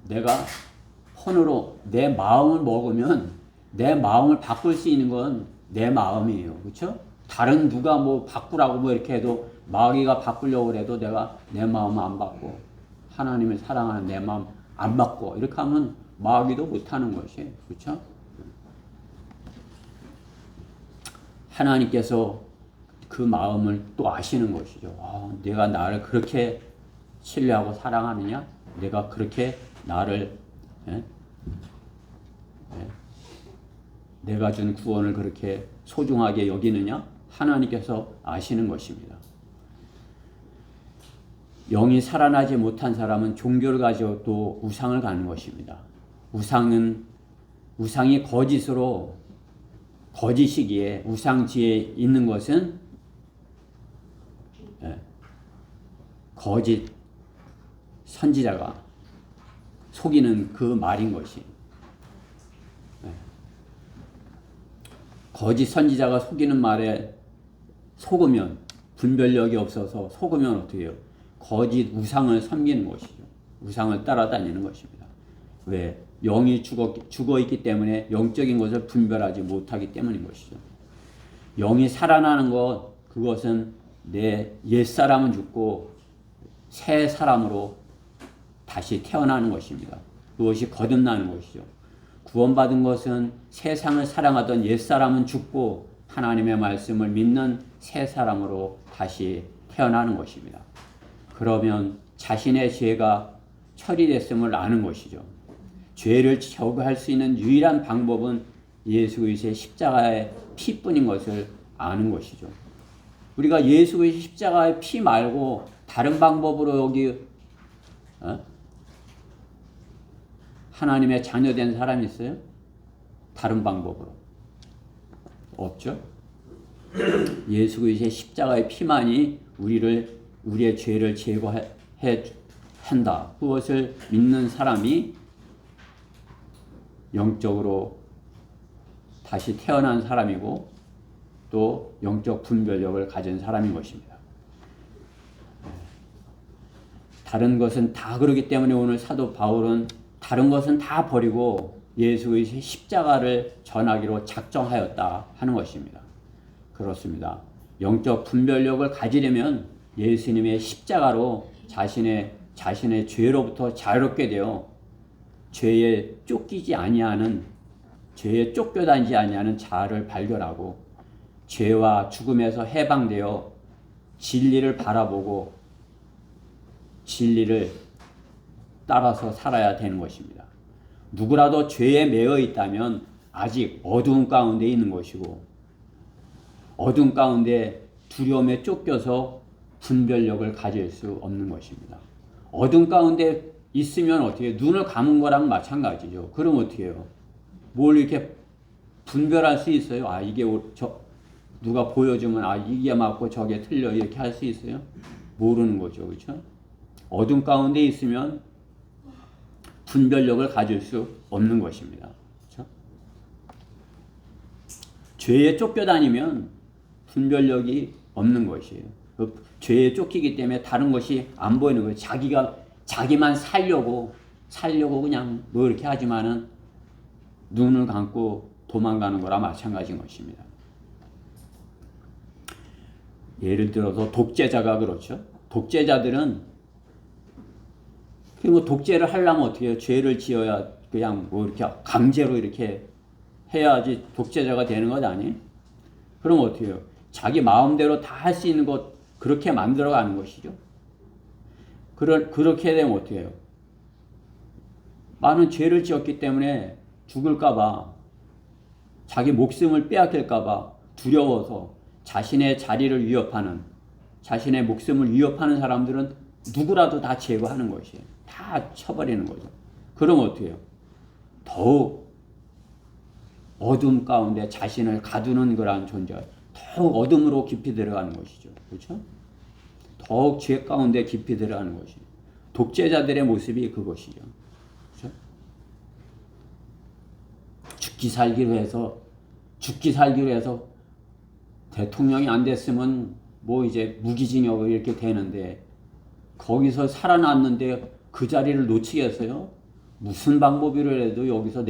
내 마음을 먹으면 내 마음을 바꿀 수 있는 건 내 마음이에요. 그렇죠? 다른 누가 뭐 바꾸라고 뭐 이렇게 해도 마귀가 바꾸려고 해도 내가 내 마음 안 바꿔. 하나님을 사랑하는 내 마음 안 바꿔. 이렇게 하면 마귀도 못하는 것이에요. 그렇죠? 하나님께서 그 마음을 또 아시는 것이죠. 아, 내가 나를 그렇게 신뢰하고 사랑하느냐? 내가 그렇게 나를 내가 준 구원을 그렇게 소중하게 여기느냐? 하나님께서 아시는 것입니다. 영이 살아나지 못한 사람은 종교를 가지고 또 우상을 가는 것입니다. 우상이 거짓이기에 우상지에 있는 것은 거짓 선지자가 속이는 그 말인 것이. 거짓 선지자가 속이는 말에 속으면 분별력이 없어서 속으면 어떻게 해요? 거짓 우상을 섬기는 것이죠. 우상을 따라다니는 것입니다. 왜? 영이 죽어 있기 때문에 영적인 것을 분별하지 못하기 때문인 것이죠. 영이 살아나는 것, 그것은 내 옛사람은 죽고 새 사람으로 다시 태어나는 것입니다. 그것이 거듭나는 것이죠. 구원받은 것은 세상을 사랑하던 옛사람은 죽고 하나님의 말씀을 믿는 새 사람으로 다시 태어나는 것입니다. 그러면 자신의 죄가 처리됐음을 아는 것이죠. 죄를 제거할 수 있는 유일한 방법은 예수 그리스도의 십자가의 피뿐인 것을 아는 것이죠. 우리가 예수 그리스도의 십자가의 피 말고 다른 방법으로 여기 하나님의 자녀된 사람이 있어요? 다른 방법으로 없죠. 예수 그리스도의 십자가의 피만이 우리의 죄를 제거해 한다. 그것을 믿는 사람이 영적으로 다시 태어난 사람이고 또 영적 분별력을 가진 사람인 것입니다. 다른 것은 다 그러기 때문에 오늘 사도 바울은 다른 것은 다 버리고 예수 그리스도의 십자가를 전하기로 작정하였다 하는 것입니다. 그렇습니다. 영적 분별력을 가지려면 예수님의 십자가로 자신의 죄로부터 자유롭게 되어 죄에 쫓겨다니지 아니하는 자아를 발견하고 죄와 죽음에서 해방되어 진리를 바라보고 진리를 따라서 살아야 되는 것입니다. 누구라도 죄에 매여 있다면 아직 어두운 가운데 있는 것이고 어두운 가운데 두려움에 쫓겨서 분별력을 가질 수 없는 것입니다. 어두운 가운데 있으면 어떻게 해요? 눈을 감은 거랑 마찬가지죠. 그럼 어떻게 해요? 뭘 이렇게 분별할 수 있어요? 아, 이게 누가 보여주면 이게 맞고 저게 틀려 이렇게 할 수 있어요? 모르는 거죠. 그렇죠? 어둠 가운데 있으면 분별력을 가질 수 없는 것입니다. 그렇죠? 죄에 쫓겨다니면 분별력이 없는 것이에요. 죄에 쫓기기 때문에 다른 것이 안 보이는 거예요. 자기만 살려고 그냥 뭐 이렇게 하지만은 눈을 감고 도망가는 거라 마찬가지인 것입니다. 예를 들어서 독재자가 그렇죠. 독재자들은 뭐 독재를 하려면 어떻게 해요? 죄를 지어야 그냥 뭐 이렇게 강제로 이렇게 해야지 독재자가 되는 것 아니에요? 그럼 어떻게 해요? 자기 마음대로 다 할 수 있는 것 그렇게 만들어가는 것이죠. 그렇게 되면 어떻게 해요? 많은 죄를 지었기 때문에 죽을까봐 자기 목숨을 빼앗길까봐 두려워서 자신의 자리를 위협하는 자신의 목숨을 위협하는 사람들은 누구라도 다 제거하는 것이에요. 다 쳐버리는 거죠. 그럼 어떻게 해요? 더욱 어둠 가운데 자신을 가두는 그러한 존재, 더욱 어둠으로 깊이 들어가는 것이죠. 그렇죠? 더욱 죄 가운데 깊이 들어가는 것이죠. 독재자들의 모습이 그것이죠. 그렇죠? 죽기 살기로 해서 대통령이 안 됐으면 뭐 이제 무기징역 이렇게 되는데 거기서 살아났는데 그 자리를 놓치겠어요? 무슨 방법으로 해도 여기서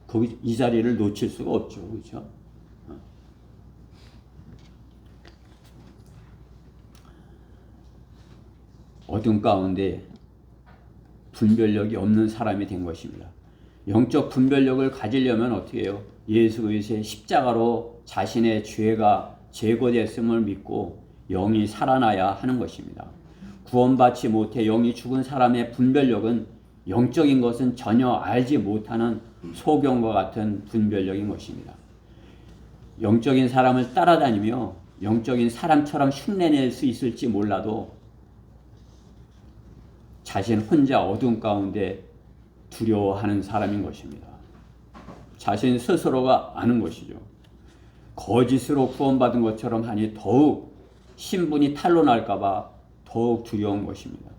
거기 이 자리를 놓칠 수가 없죠. 그렇죠? 어둠 가운데 분별력이 없는 사람이 된 것입니다. 영적 분별력을 가지려면 어떻게 해요? 예수 그리스도의 십자가로 자신의 죄가 제거됐음을 믿고 영이 살아나야 하는 것입니다. 구원받지 못해 영이 죽은 사람의 분별력은 영적인 것은 전혀 알지 못하는 소경과 같은 분별력인 것입니다. 영적인 사람을 따라다니며 영적인 사람처럼 흉내낼 수 있을지 몰라도 자신 혼자 어둠 가운데 두려워하는 사람인 것입니다. 자신 스스로가 아는 것이죠. 거짓으로 구원받은 것처럼 하니 더욱 신분이 탄로날까 봐 더욱 두려운 것입니다.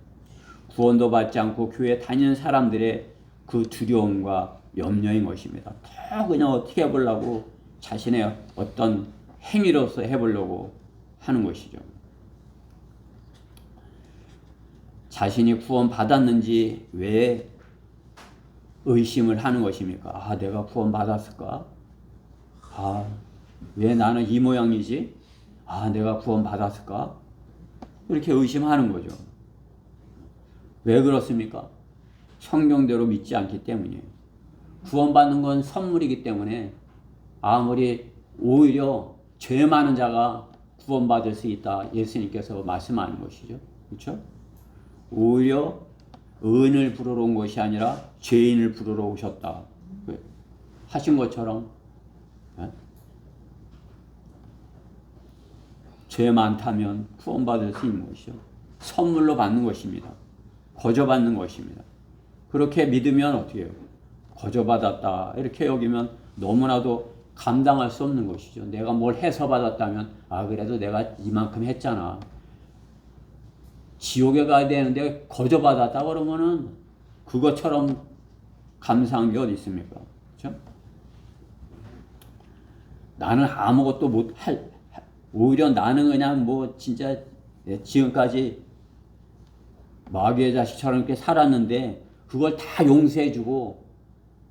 구원도 받지 않고 교회 다니는 사람들의 그 두려움과 염려인 것입니다. 더 그냥 어떻게 해보려고 자신의 어떤 행위로서 해보려고 하는 것이죠. 자신이 구원받았는지 왜 의심을 하는 것입니까? 아, 내가 구원받았을까? 아, 왜 나는 이 모양이지? 아, 내가 구원받았을까? 이렇게 의심하는 거죠. 왜 그렇습니까? 성경대로 믿지 않기 때문이에요. 구원받는 건 선물이기 때문에 아무리 오히려 죄 많은 자가 구원받을 수 있다 예수님께서 말씀하는 것이죠. 그렇죠? 오히려 의인을 부르러 온 것이 아니라 죄인을 부르러 오셨다 하신 것처럼 죄 많다면 구원받을 수 있는 것이죠. 선물로 받는 것입니다. 거저받는 것입니다. 그렇게 믿으면 어떻게 해요? 거저받았다 이렇게 여기면 너무나도 감당할 수 없는 것이죠. 내가 뭘 해서 받았다면 아 그래도 내가 이만큼 했잖아. 지옥에 가야 되는데 거저받았다 그러면은 그것처럼 감사한 게 어디 있습니까? 그렇죠? 나는 아무것도 오히려 나는 그냥 뭐 진짜 지금까지 마귀의 자식처럼 이렇게 살았는데 그걸 다 용서해주고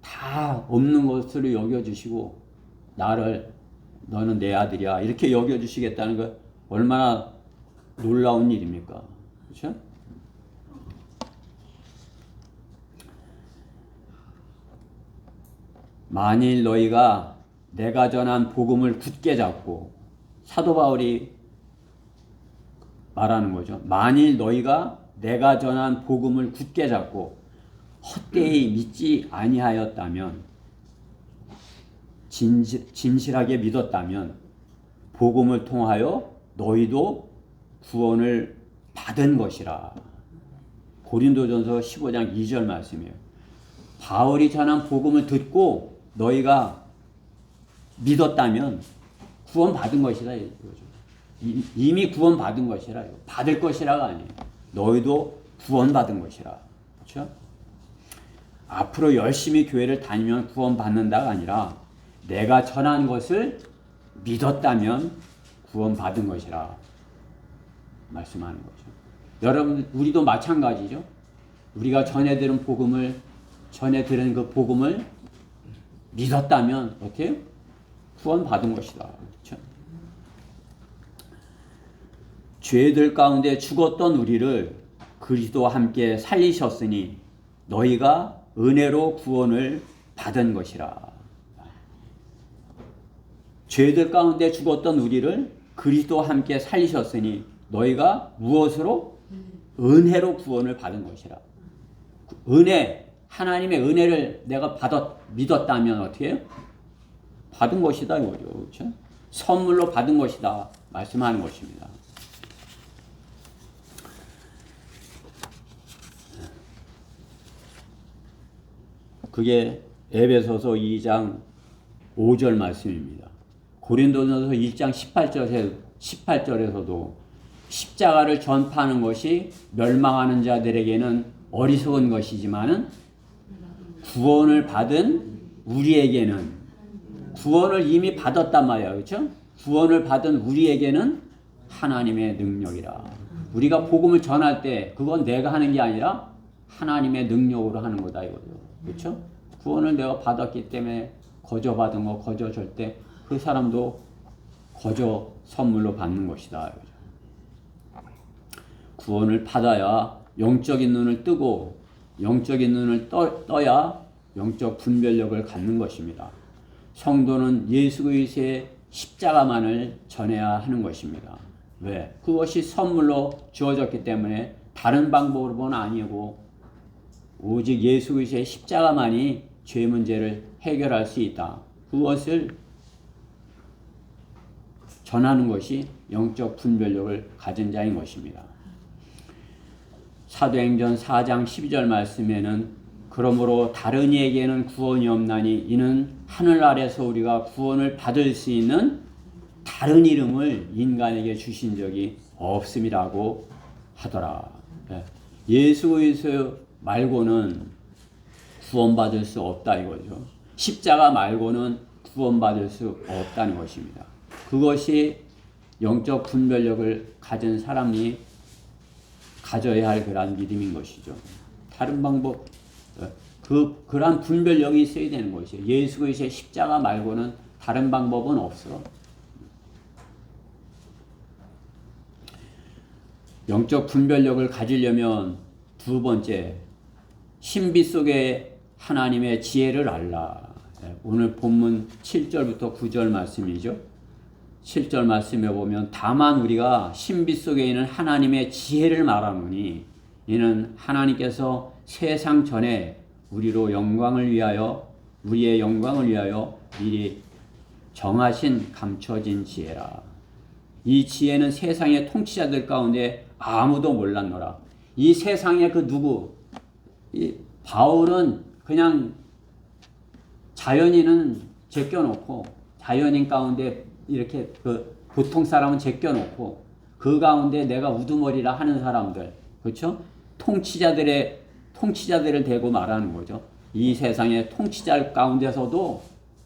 다 없는 것으로 여겨주시고 너는 내 아들이야 이렇게 여겨주시겠다는 거 얼마나 놀라운 일입니까? 그렇죠? 만일 너희가 내가 전한 복음을 굳게 잡고 사도 바울이 말하는 거죠. 만일 너희가 내가 전한 복음을 굳게 잡고 헛되이 믿지 아니하였다면 진실하게 믿었다면 복음을 통하여 너희도 구원을 받은 것이라. 고린도전서 15장 2절 말씀이에요. 바울이 전한 복음을 듣고 너희가 믿었다면 구원받은 것이다. 이미 구원받은 것이라. 받을 것이라가 아니에요. 너희도 구원받은 것이라. 그렇죠? 앞으로 열심히 교회를 다니면 구원받는다가 아니라 내가 전한 것을 믿었다면 구원받은 것이라 말씀하는 거죠. 여러분, 우리도 마찬가지죠. 우리가 전해 들은 그 복음을 믿었다면 어떻게 해요? 구원받은 것이다. 그렇죠? 죄들 가운데 죽었던 우리를 그리스도와 함께 살리셨으니 너희가 은혜로 구원을 받은 것이라. 죄들 가운데 죽었던 우리를 그리스도와 함께 살리셨으니 너희가 무엇으로? 은혜로 구원을 받은 것이라. 은혜, 하나님의 은혜를 내가 믿었다면 어떻게 해요? 받은 것이다 이거죠. 그렇죠? 선물로 받은 것이다 말씀하는 것입니다. 그게 에베소서 2장 5절 말씀입니다. 고린도전서 1장 18절에서도 십자가를 전파하는 것이 멸망하는 자들에게는 어리석은 것이지만은 구원을 받은 우리에게는, 구원을 이미 받았단 말이야. 그렇죠? 구원을 받은 우리에게는 하나님의 능력이라. 우리가 복음을 전할 때 그건 내가 하는 게 아니라 하나님의 능력으로 하는 거다 이거죠. 그렇죠? 구원을 내가 받았기 때문에 거저 받은 거 거저 줄 때 그 사람도 거저 선물로 받는 것이다. 구원을 받아야 영적인 눈을 뜨고 영적인 눈을 떠야 영적 분별력을 갖는 것입니다. 성도는 예수 그리스도의 십자가만을 전해야 하는 것입니다. 왜? 그것이 선물로 주어졌기 때문에 다른 방법으로는 아니고 오직 예수 그리스도의 십자가만이 죄 문제를 해결할 수 있다. 그것을 전하는 것이 영적 분별력을 가진 자인 것입니다. 사도행전 4장 12절 말씀에는 그러므로 다른 이에게는 구원이 없나니 이는 하늘 아래서 우리가 구원을 받을 수 있는 다른 이름을 인간에게 주신 적이 없음이라고 하더라. 예수 그리스도 말고는 구원받을 수 없다 이거죠. 십자가 말고는 구원받을 수 없다는 것입니다. 그것이 영적 분별력을 가진 사람이 가져야 할 그러한 믿음인 것이죠. 다른 방법, 그러한 분별력이 있어야 되는 것이에요. 예수 그리스도의 십자가 말고는 다른 방법은 없어. 영적 분별력을 가지려면 두 번째, 신비 속에 하나님의 지혜를 알라. 오늘 본문 7절부터 9절 말씀이죠. 7절 말씀에 보면 다만 우리가 신비 속에 있는 하나님의 지혜를 말하노니 이는 하나님께서 세상 전에 우리의 영광을 위하여 미리 정하신 감춰진 지혜라. 이 지혜는 세상의 통치자들 가운데 아무도 몰랐노라. 이 세상의 그 누구, 이 바울은 그냥 자연인은 제껴놓고 자연인 가운데 이렇게 그 보통 사람은 제껴놓고 그 가운데 내가 우두머리라 하는 사람들, 그렇죠? 통치자들을 대고 말하는 거죠. 이 세상의 통치자 가운데서도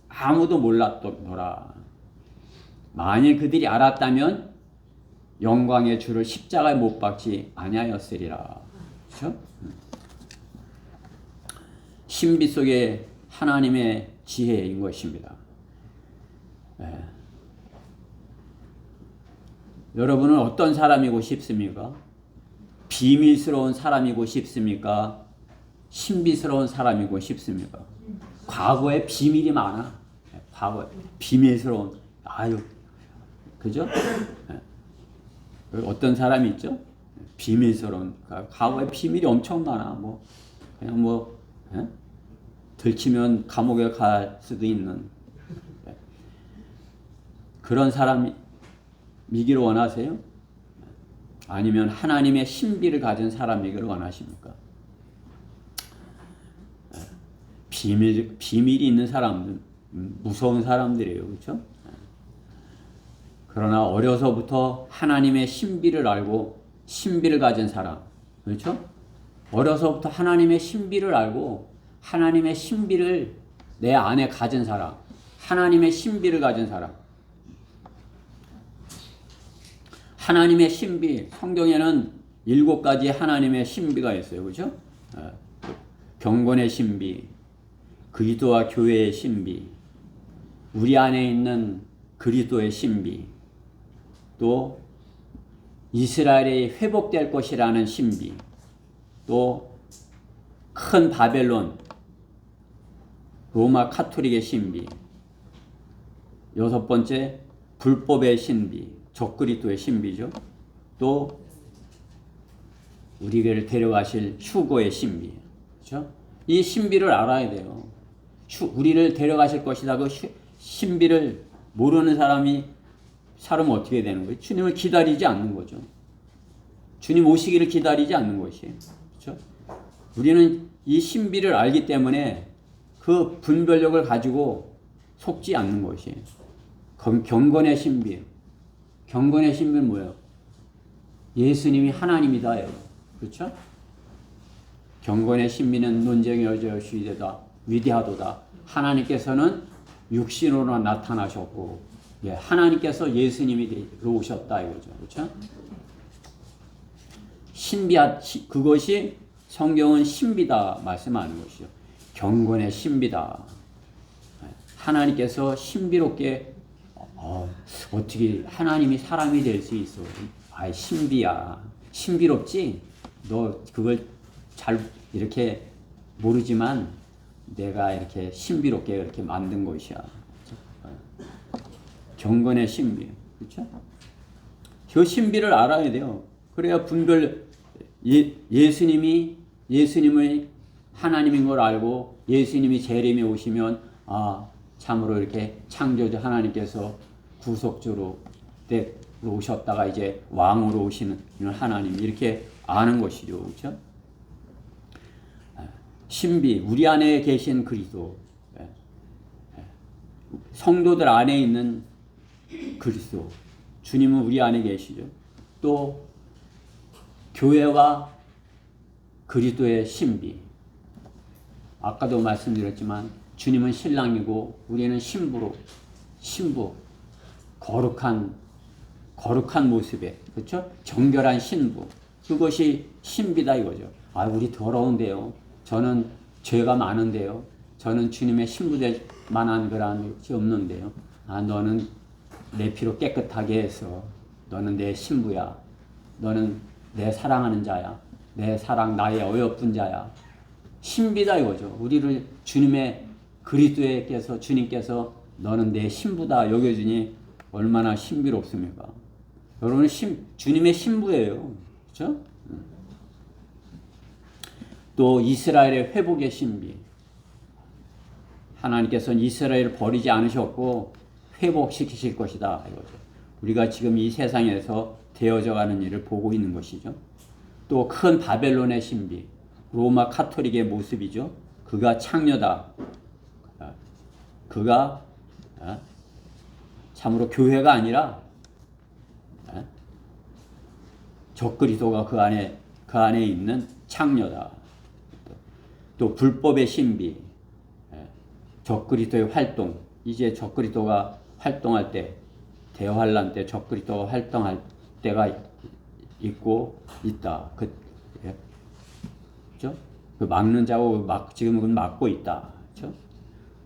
아무도 몰랐더라. 만일 그들이 알았다면 영광의 주를 십자가에 못 박지 아니하였으리라. 그렇죠? 신비 속에 하나님의 지혜인 것입니다. 여러분은 어떤 사람이고 싶습니까? 비밀스러운 사람이고 싶습니까? 신비스러운 사람이고 싶습니까? 과거에 비밀이 많아. 과거에 비밀스러운, 그죠? 어떤 사람이 있죠? 비밀스러운, 과거에 비밀이 엄청 많아. 그냥 들키면 감옥에 갈 수도 있는 그런 사람이기를 원하세요? 아니면 하나님의 신비를 가진 사람이기를 원하십니까? 비밀이 있는 사람은 무서운 사람들이에요. 그렇죠? 그러나 어려서부터 하나님의 신비를 알고 신비를 가진 사람, 그렇죠? 어려서부터 하나님의 신비를 알고 하나님의 신비를 내 안에 가진 사람, 하나님의 신비를 가진 사람. 하나님의 신비, 성경에는 7가지 하나님의 신비가 있어요. 그렇죠? 경건의 신비, 그리스도와 교회의 신비, 우리 안에 있는 그리스도의 신비, 또 이스라엘이 회복될 것이라는 신비, 또 큰 바벨론, 로마 카톨릭의 신비, 6번째 불법의 신비, 적그리스도의 신비죠. 또 우리를 데려가실 휴거의 신비, 그렇죠? 이 신비를 알아야 돼요. 우리를 데려가실 것이다. 그 신비를 모르는 사람은 어떻게 되는 거예요? 주님을 기다리지 않는 거죠. 주님 오시기를 기다리지 않는 것이에요. 그렇죠? 우리는 이 신비를 알기 때문에 그 분별력을 가지고 속지 않는 것이에요. 경건의 신비. 경건의 신비는 뭐예요? 예수님이 하나님이다. 그렇죠? 경건의 신비는 논쟁의 여지없이되다 위대하도다. 하나님께서는 육신으로 나타나셨고, 예, 하나님께서 예수님이 오셨다 이거죠. 그렇죠? 그것이 성경은 신비다 말씀하는 것이죠. 경건의 신비다. 하나님께서 신비롭게 어떻게 하나님이 사람이 될 수 있어? 신비야. 신비롭지? 너 그걸 잘 이렇게 모르지만 내가 이렇게 신비롭게 이렇게 만든 것이야. 경건의 신비. 그렇죠? 그 신비를 알아야 돼요. 그래야 예수님을 하나님인 걸 알고 예수님이 재림에 오시면 참으로 이렇게 창조주 하나님께서 구속주로 오셨다가 이제 왕으로 오시는 하나님 이렇게 아는 것이죠. 그렇죠? 신비, 우리 안에 계신 그리스도, 성도들 안에 있는 그리스도, 주님은 우리 안에 계시죠. 또 교회와 그리스도의 신비. 아까도 말씀드렸지만 주님은 신랑이고 우리는 신부, 거룩한 모습에, 그렇죠? 정결한 신부. 그것이 신비다 이거죠. 우리 더러운데요. 저는 죄가 많은데요. 저는 주님의 신부 될 만한 그런 것이 없는데요. 너는 내 피로 깨끗하게 해서 너는 내 신부야. 너는 내 사랑하는 자야. 내 사랑 나의 어여쁜 자야. 신비다 이거죠. 우리를 주님께서 너는 내 신부다 여겨주니 얼마나 신비롭습니까? 여러분은 주님의 신부예요. 그렇죠? 또 이스라엘의 회복의 신비. 하나님께서는 이스라엘을 버리지 않으셨고 회복시키실 것이다 이거죠. 우리가 지금 이 세상에서 되어져가는 일을 보고 있는 것이죠. 또 큰 바벨론의 신비. 로마 카톨릭의 모습이죠. 그가 창녀다. 그가 참으로 교회가 아니라 적그리스도가 그 안에 있는 창녀다. 또 불법의 신비, 적그리스도의 활동. 이제 적그리스도가 활동할 때, 대환란 때 적그리스도가 활동할 때가 있고 있다. 그렇죠? 그 막는 자고 지금은 막고 있다. 그렇죠?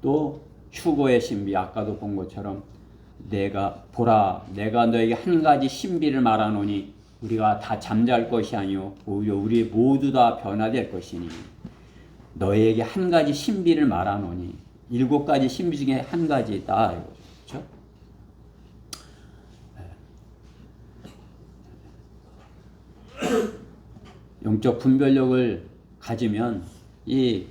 또 휴거의 신비. 아까도 본 것처럼 내가 너에게 한 가지 신비를 말하노니 우리가 다 잠잘 것이 아니요 오히려 우리 모두 다 변화될 것이니 너에게 한 가지 신비를 말하노니 7가지 신비 중에 한 가지다. 그렇죠? 영적 분별력을 가지면 이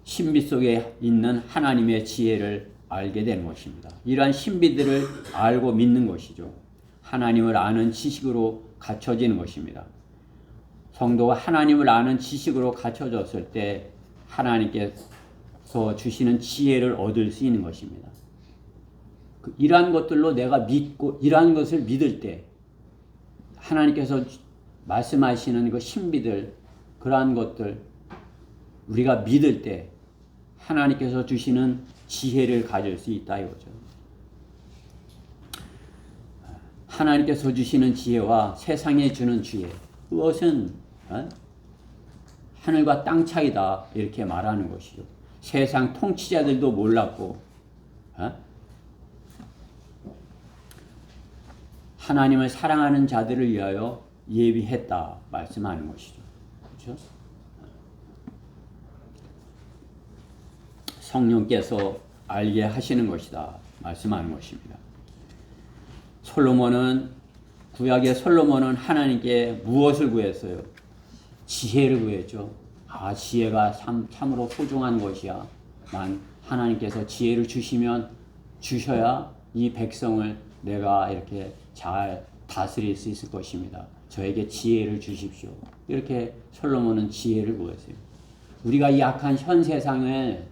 신비 속에 있는 하나님의 지혜를 알게 되는 것입니다. 이러한 신비들을 알고 믿는 것이죠. 하나님을 아는 지식으로 갖춰지는 것입니다. 성도가 하나님을 아는 지식으로 갖춰졌을 때 하나님께서 주시는 지혜를 얻을 수 있는 것입니다. 이러한 것들로 내가 믿고 이러한 것을 믿을 때 하나님께서 말씀하시는 그 신비들 그러한 것들 우리가 믿을 때 하나님께서 주시는 지혜를 가질 수 있다 이거죠. 하나님께서 주시는 지혜와 세상에 주는 지혜 그것은 하늘과 땅 차이다 이렇게 말하는 것이죠. 세상 통치자들도 몰랐고 하나님을 사랑하는 자들을 위하여 예비했다 말씀하는 것이죠. 그렇죠? 성령께서 알게 하시는 것이다 말씀하는 것입니다. 구약의 솔로몬은 하나님께 무엇을 구했어요? 지혜를 구했죠. 지혜가 참으로 소중한 것이야. 하나님께서 지혜를 주셔야 이 백성을 내가 이렇게 잘 다스릴 수 있을 것입니다. 저에게 지혜를 주십시오. 이렇게 솔로몬은 지혜를 구했어요. 우리가 이 악한 현 세상에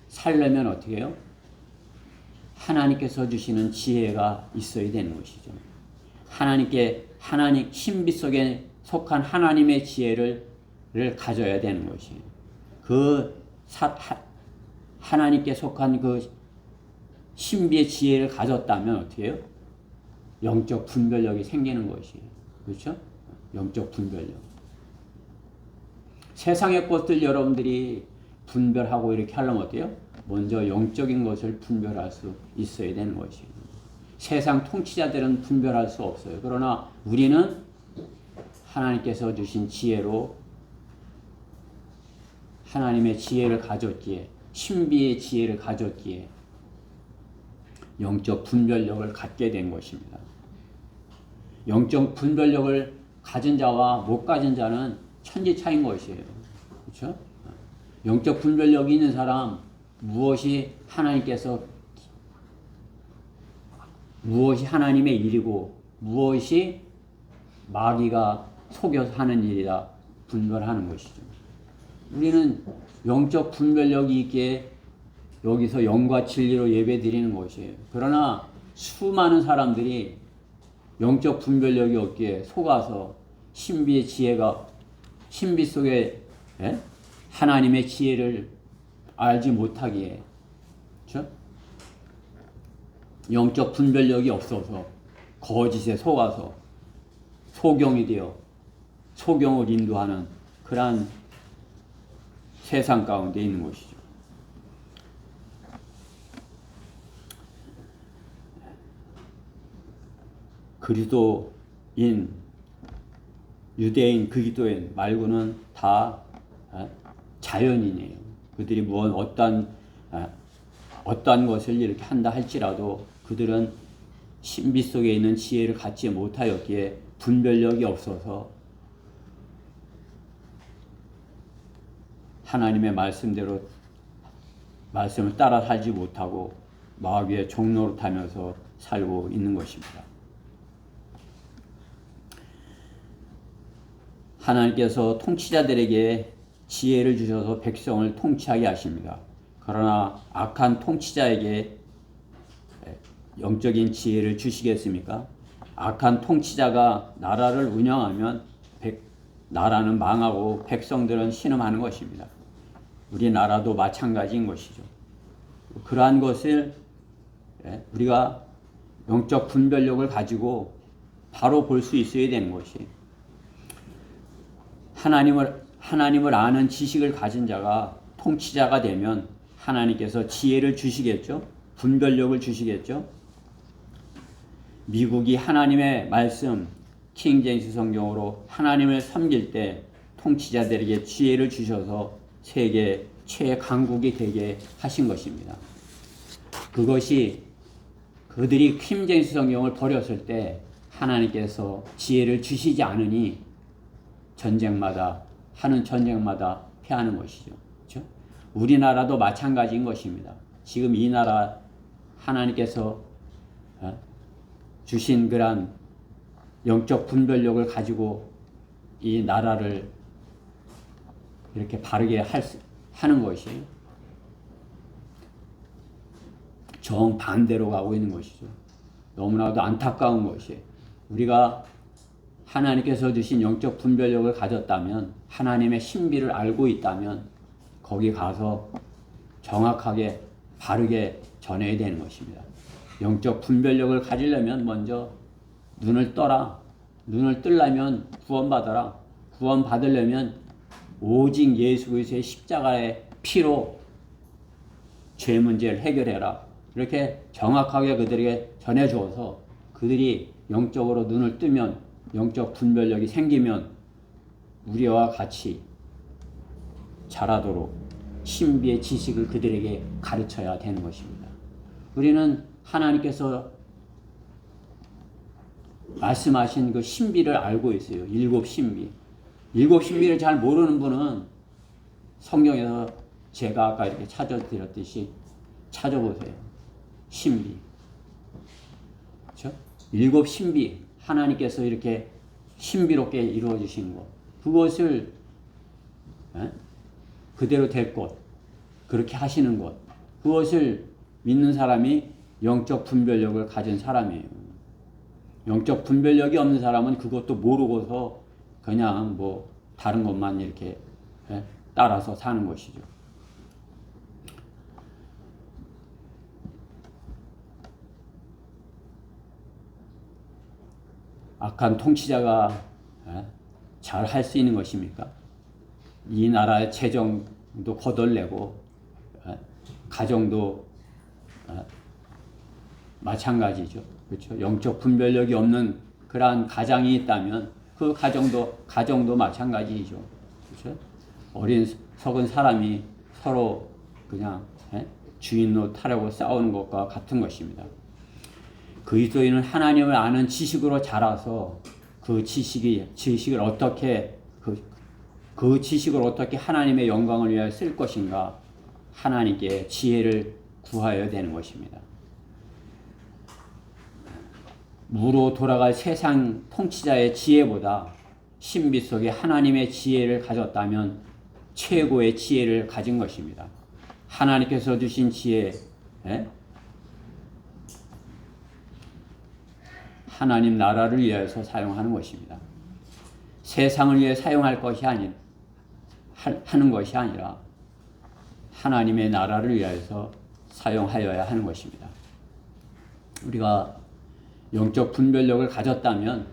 살려면 어떻게 해요? 하나님께서 주시는 지혜가 있어야 되는 것이죠. 하나님 신비 속에 속한 하나님의 지혜를 가져야 되는 것이에요. 하나님께 속한 그 신비의 지혜를 가졌다면 어떻게 해요? 영적 분별력이 생기는 것이에요. 그렇죠? 영적 분별력. 세상의 것들 여러분들이 분별하고 이렇게 하려면 어때요? 먼저 영적인 것을 분별할 수 있어야 되는 것이에요. 세상 통치자들은 분별할 수 없어요. 그러나 우리는 하나님께서 주신 지혜로 하나님의 지혜를 가졌기에, 신비의 지혜를 가졌기에 영적 분별력을 갖게 된 것입니다. 영적 분별력을 가진 자와 못 가진 자는 천지 차이인 것이에요. 그렇죠? 영적 분별력이 있는 사람, 무엇이 하나님의 일이고 무엇이 마귀가 속여서 하는 일이다 분별하는 것이죠. 우리는 영적 분별력이 있게 여기서 영과 진리로 예배 드리는 것이에요. 그러나 수많은 사람들이 영적 분별력이 없기에 속아서 신비 속에 하나님의 지혜를 알지 못하기에, 그렇죠? 영적 분별력이 없어서 거짓에 속아서 소경이 되어 소경을 인도하는 그러한 세상 가운데 있는 것이죠. 그리스도인, 유대인, 그리스도인 말고는 다 자연인이에요. 그들이 어떠한 것을 이렇게 한다 할지라도 그들은 신비 속에 있는 지혜를 갖지 못하였기에 분별력이 없어서 하나님의 말씀대로 말씀을 따라 살지 못하고 마귀의 종노릇하면서 살고 있는 것입니다. 하나님께서 통치자들에게 지혜를 주셔서 백성을 통치하게 하십니다. 그러나 악한 통치자에게 영적인 지혜를 주시겠습니까? 악한 통치자가 나라를 운영하면 나라는 망하고 백성들은 신음하는 것입니다. 우리나라도 마찬가지인 것이죠. 그러한 것을 우리가 영적 분별력을 가지고 바로 볼 수 있어야 되는 것이에요. 하나님을 아는 지식을 가진 자가 통치자가 되면 하나님께서 지혜를 주시겠죠? 분별력을 주시겠죠? 미국이 하나님의 말씀, 킹제임스 성경으로 하나님을 섬길 때 통치자들에게 지혜를 주셔서 세계 최강국이 되게 하신 것입니다. 그것이 그들이 킹제임스 성경을 버렸을 때 하나님께서 지혜를 주시지 않으니 하는 전쟁마다 패하는 것이죠. 그렇죠? 우리나라도 마찬가지인 것입니다. 지금 이 나라 하나님께서 주신 그러한 영적 분별력을 가지고 이 나라를 이렇게 바르게 하는 것이 정반대로 가고 있는 것이죠. 너무나도 안타까운 것이 우리가 하나님께서 주신 영적 분별력을 가졌다면, 하나님의 신비를 알고 있다면 거기 가서 정확하게 바르게 전해야 되는 것입니다. 영적 분별력을 가지려면 먼저 눈을 떠라. 눈을 뜨려면 구원받아라. 구원받으려면 오직 예수 그리스도의 십자가의 피로 죄 문제를 해결해라. 이렇게 정확하게 그들에게 전해주어서 그들이 영적으로 눈을 뜨면, 영적 분별력이 생기면 우리와 같이 자라도록 신비의 지식을 그들에게 가르쳐야 되는 것입니다. 우리는 하나님께서 말씀하신 그 신비를 알고 있어요. 일곱 신비. 일곱 신비를 잘 모르는 분은 성경에서 제가 아까 이렇게 찾아드렸듯이 찾아보세요. 신비. 그렇죠? 일곱 신비. 하나님께서 이렇게 신비롭게 이루어주신 것. 그것을 그대로 될 것, 그렇게 하시는 것, 그것을 믿는 사람이 영적 분별력을 가진 사람이에요. 영적 분별력이 없는 사람은 그것도 모르고서 그냥 뭐 다른 것만 이렇게 따라서 사는 것이죠. 악한 통치자가 잘 할 수 있는 것입니까? 이 나라의 재정도 거덜내고 가정도 마찬가지죠. 그렇죠? 영적 분별력이 없는 그러한 가장이 있다면 그 가정도 마찬가지죠. 그렇죠? 어리석은 사람이 서로 그냥 주인 노릇하려고 싸우는 것과 같은 것입니다. 그리스도인은 하나님을 아는 지식으로 자라서 그 지식을 어떻게 그 지식을 어떻게 하나님의 영광을 위하여 쓸 것인가, 하나님께 지혜를 구하여야 되는 것입니다. 무로 돌아갈 세상 통치자의 지혜보다 신비 속에 하나님의 지혜를 가졌다면 최고의 지혜를 가진 것입니다. 하나님께서 주신 지혜, 하나님 나라를 위해서 사용하는 것입니다. 세상을 위해 사용할 것이 하는 것이 아니라 하나님의 나라를 위해서 사용하여야 하는 것입니다. 우리가 영적 분별력을 가졌다면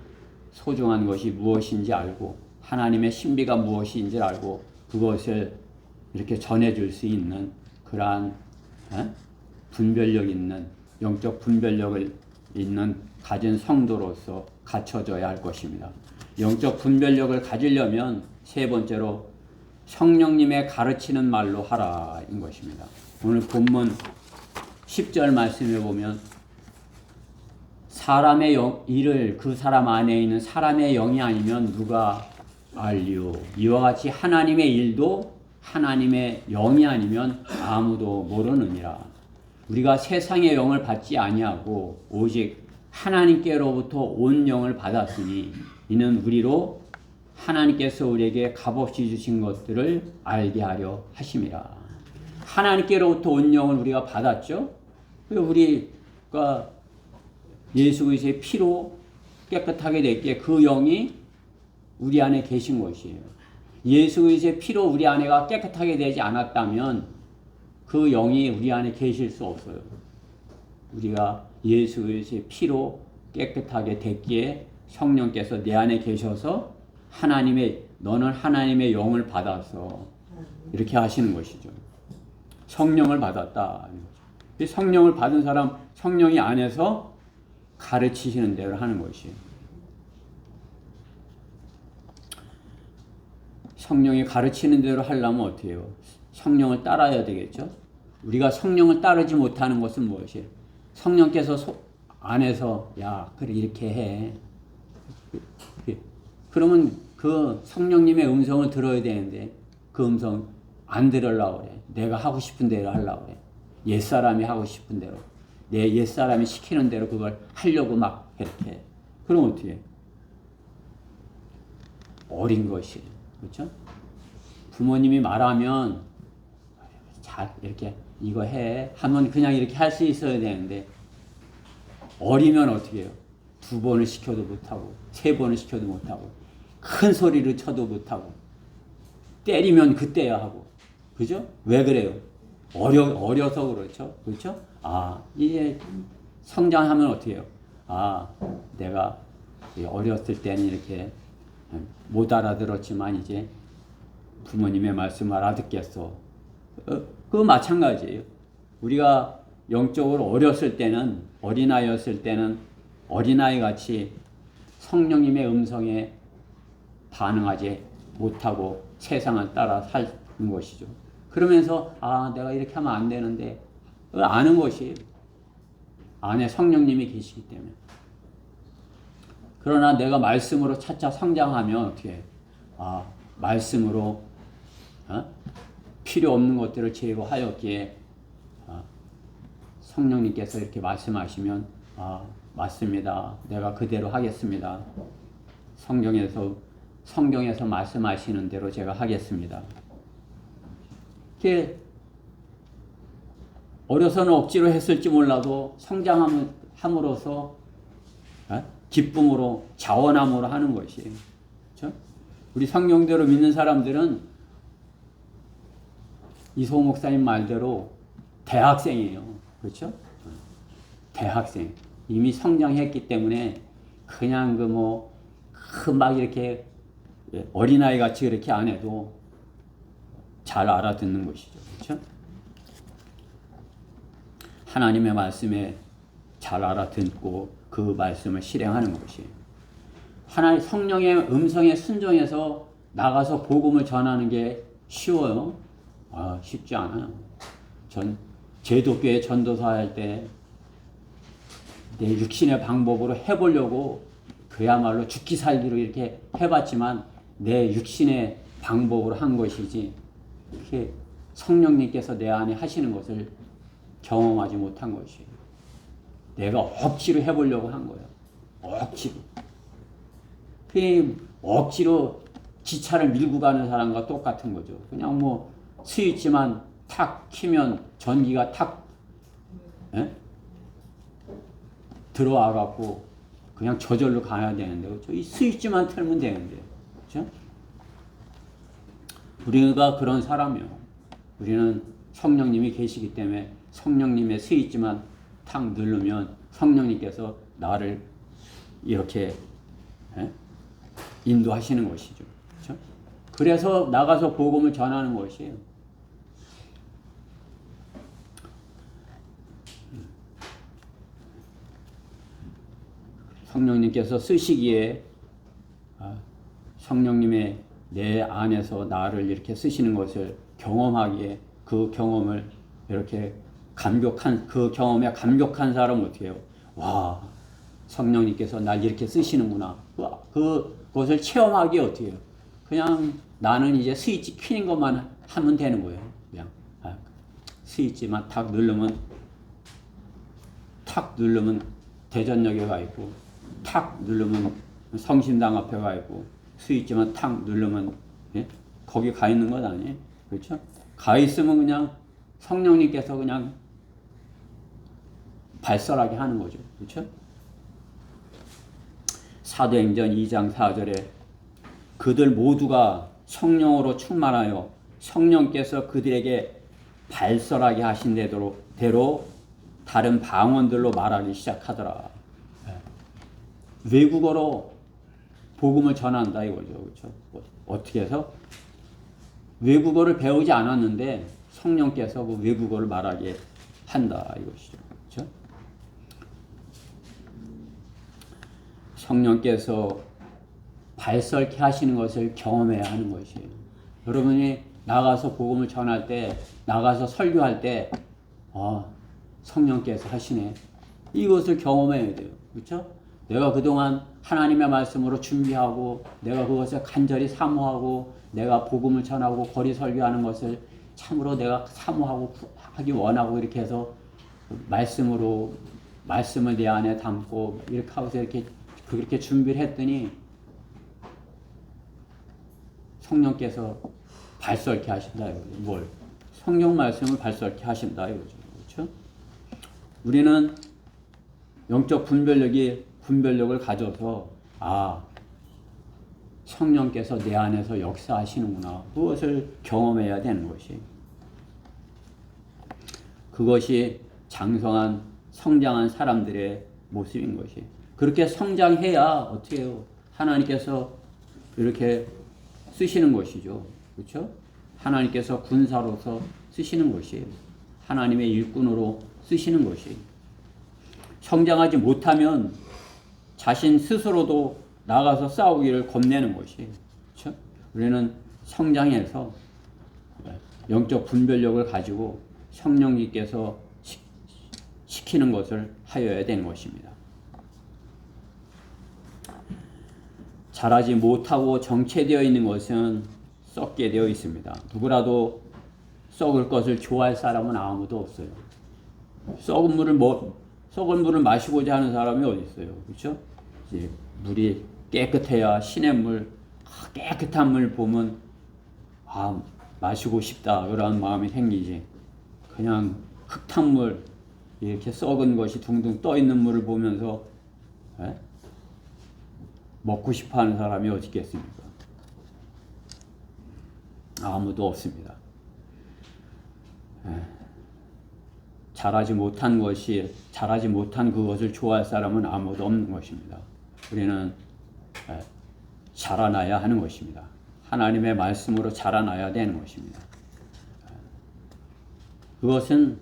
소중한 것이 무엇인지 알고 하나님의 신비가 무엇인지 알고 그것을 이렇게 전해줄 수 있는 그러한 분별력 있는 영적 분별력을 가진 성도로서 갖춰져야 할 것입니다. 영적 분별력을 가지려면 세 번째로 성령님의 가르치는 말로 하라인 것입니다. 오늘 본문 10절 말씀에 보면 사람의 일을 그 사람 안에 있는 사람의 영이 아니면 누가 알리오. 이와 같이 하나님의 일도 하나님의 영이 아니면 아무도 모르느니라. 우리가 세상의 영을 받지 아니하고 오직 하나님께로부터 온 영을 받았으니 이는 우리로 하나님께서 우리에게 값없이 주신 것들을 알게 하려 하심이라. 하나님께로부터 온 영을 우리가 받았죠. 우리가 예수 그리스도의 피로 깨끗하게 됐기에 그 영이 우리 안에 계신 것이에요. 예수 그리스도의 피로 우리 안에가 깨끗하게 되지 않았다면 그 영이 우리 안에 계실 수 없어요. 우리가 예수 그리스도의 피로 깨끗하게 됐기에 성령께서 내 안에 계셔서 너는 하나님의 영을 받아서 이렇게 하시는 것이죠. 성령을 받았다. 성령을 받은 사람, 성령이 안에서 가르치시는 대로 하는 것이에요. 성령이 가르치는 대로 하려면 어떻게 해요? 성령을 따라야 되겠죠? 우리가 성령을 따르지 못하는 것은 무엇이에요? 성령께서 안에서 야 그래 이렇게 해. 그러면 그 성령님의 음성을 들어야 되는데 그 음성 안 들으려고 그래. 내가 하고 싶은 대로 하려고 그래. 옛사람이 하고 싶은 대로. 내 옛사람이 시키는 대로 그걸 하려고 막 이렇게 해. 그럼 어떻게 해? 어린 것이. 그렇죠? 부모님이 말하면 잘 이렇게 이거 해 하면 그냥 이렇게 할 수 있어야 되는데 어리면 어떻게 해요? 2번을 시켜도 못하고 3번을 시켜도 못하고 큰 소리를 쳐도 못하고 때리면 그때야 하고 그죠? 왜 그래요? 어려서 그렇죠? 그렇죠? 이제 성장하면 어떻게 해요? 내가 어렸을 때는 이렇게 못 알아들었지만 이제 부모님의 말씀 알아듣겠어. 그거 마찬가지예요. 우리가 영적으로 어렸을 때는 어린아이였을 때는 어린아이 같이 성령님의 음성에 반응하지 못하고 세상을 따라 사는 것이죠. 그러면서 내가 이렇게 하면 안 되는데 아는 것이 안에 성령님이 계시기 때문에. 그러나 내가 말씀으로 차차 성장하면 어떻게 해? 말씀으로 필요 없는 것들을 제거하였기에 성령님께서 이렇게 말씀하시면 맞습니다. 내가 그대로 하겠습니다. 성경에서 말씀하시는 대로 제가 하겠습니다. 그게 어려서는 억지로 했을지 몰라도 성장함으로써 기쁨으로 자원함으로 하는 것이에요. 그렇죠? 우리 성령대로 믿는 사람들은 이소 목사님 말대로 대학생이에요. 그렇죠? 대학생. 이미 성장했기 때문에 그냥 막 이렇게 어린아이 같이 그렇게 안 해도 잘 알아듣는 것이죠. 그렇죠? 하나님의 말씀에 잘 알아듣고 그 말씀을 실행하는 것이에요. 하나님 성령의 음성에 순종해서 나가서 복음을 전하는 게 쉬워요? 쉽지 않아요. 제도교회 전도사 할 때 내 육신의 방법으로 해보려고 그야말로 죽기 살기로 이렇게 해봤지만 내 육신의 방법으로 한 것이지 그렇게 성령님께서 내 안에 하시는 것을 경험하지 못한 것이에요. 내가 억지로 해보려고 한 거예요. 억지로. 그 억지로 기차를 밀고 가는 사람과 똑같은 거죠. 그냥 스위치만 탁 키면 전기가 탁 들어와 갖고 그냥 저절로 가야 되는데, 그렇죠? 이 스위치만 틀면 되는데, 그렇죠? 우리가 그런 사람이요. 우리는 성령님이 계시기 때문에 성령님의 스위치만 탁 누르면 성령님께서 나를 이렇게 인도하시는 것이죠. 그렇죠? 그래서 나가서 복음을 전하는 것이에요. 성령님께서 쓰시기에 성령님의 내 안에서 나를 이렇게 쓰시는 것을 경험하기에 그 경험을 이렇게 그 경험에 감격한 사람은 어떻게 해요? 와, 성령님께서 날 이렇게 쓰시는구나. 그것을 체험하기에 어떻게 해요? 그냥 나는 이제 스위치 켜는 것만 하면 되는 거예요. 그냥 스위치만 탁 누르면 대전역에 가 있고, 탁 누르면 성심당 앞에 가 있고, 스위치만 탁 누르면 거기 가 있는 것 아니에요? 그렇죠? 가 있으면 그냥 성령님께서 그냥 발설하게 하는 거죠. 그렇죠? 사도행전 2장 4절에 그들 모두가 성령으로 충만하여 성령께서 그들에게 발설하게 하신 대로 다른 방언들로 말하기 시작하더라. 외국어로 복음을 전한다 이거죠. 그렇죠? 어떻게 해서? 외국어를 배우지 않았는데 성령께서 그 외국어를 말하게 한다 이것이죠. 그렇죠? 성령께서 발설케 하시는 것을 경험해야 하는 것이에요. 여러분이 나가서 복음을 전할 때, 나가서 설교할 때, 성령께서 하시네. 이것을 경험해야 돼요. 그렇죠? 내가 그동안 하나님의 말씀으로 준비하고, 내가 그것을 간절히 사모하고, 내가 복음을 전하고 거리 설교하는 것을 참으로 내가 사모하고 하기 원하고 이렇게 해서 말씀을 내 안에 담고 이렇게 하고서 그렇게 준비를 했더니 성령께서 발설케 하신다 이거죠. 뭘? 성령 말씀을 발설케 하신다 이거죠. 그렇죠? 우리는 영적 분별력을 가져서 성령께서 내 안에서 역사하시는구나. 그것을 경험해야 되는 것이. 그것이 장성한 성장한 사람들의 모습인 것이. 그렇게 성장해야 어떻게 해요? 하나님께서 이렇게 쓰시는 것이죠. 그렇죠? 하나님께서 군사로서 쓰시는 것이에요. 하나님의 일꾼으로 쓰시는 것이에요. 성장하지 못하면 자신 스스로도 나가서 싸우기를 겁내는 것이에요. 그렇죠? 우리는 성장해서 영적 분별력을 가지고 성령님께서 시키는 것을 하여야 되는 것입니다. 자라지 못하고 정체되어 있는 것은 썩게 되어 있습니다. 누구라도 썩을 것을 좋아할 사람은 아무도 없어요. 썩은 물을 마시고자 하는 사람이 어디 있어요? 그렇죠? 이제 물이 깨끗해야 신의 물, 깨끗한 물 보면 마시고 싶다 그런 마음이 생기지. 그냥 흙탕물 이렇게 썩은 것이 둥둥 떠 있는 물을 보면서 에? 먹고 싶어하는 사람이 어디 있겠습니까? 아무도 없습니다. 잘하지 못한 그것을 좋아할 사람은 아무도 없는 것입니다. 우리는 자라나야 하는 것입니다. 하나님의 말씀으로 자라나야 되는 것입니다. 그것은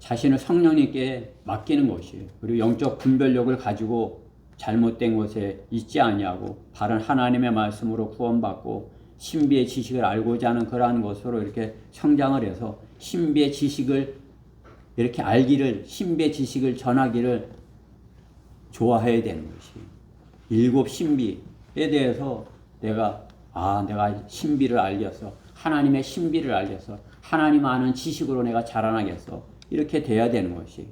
자신을 성령님께 맡기는 것이에요. 그리고 영적 분별력을 가지고 잘못된 것에 있지 아니하고 바른 하나님의 말씀으로 구원받고 신비의 지식을 알고자 하는 그러한 것으로 이렇게 성장을 해서 신비의 지식을 이렇게 알기를, 신비의 지식을 전하기를 좋아해야 되는 것이. 일곱 신비에 대해서 내가 신비를 알겠어. 하나님의 신비를 알겠어. 하나님 아는 지식으로 내가 자라나겠어. 이렇게 돼야 되는 것이.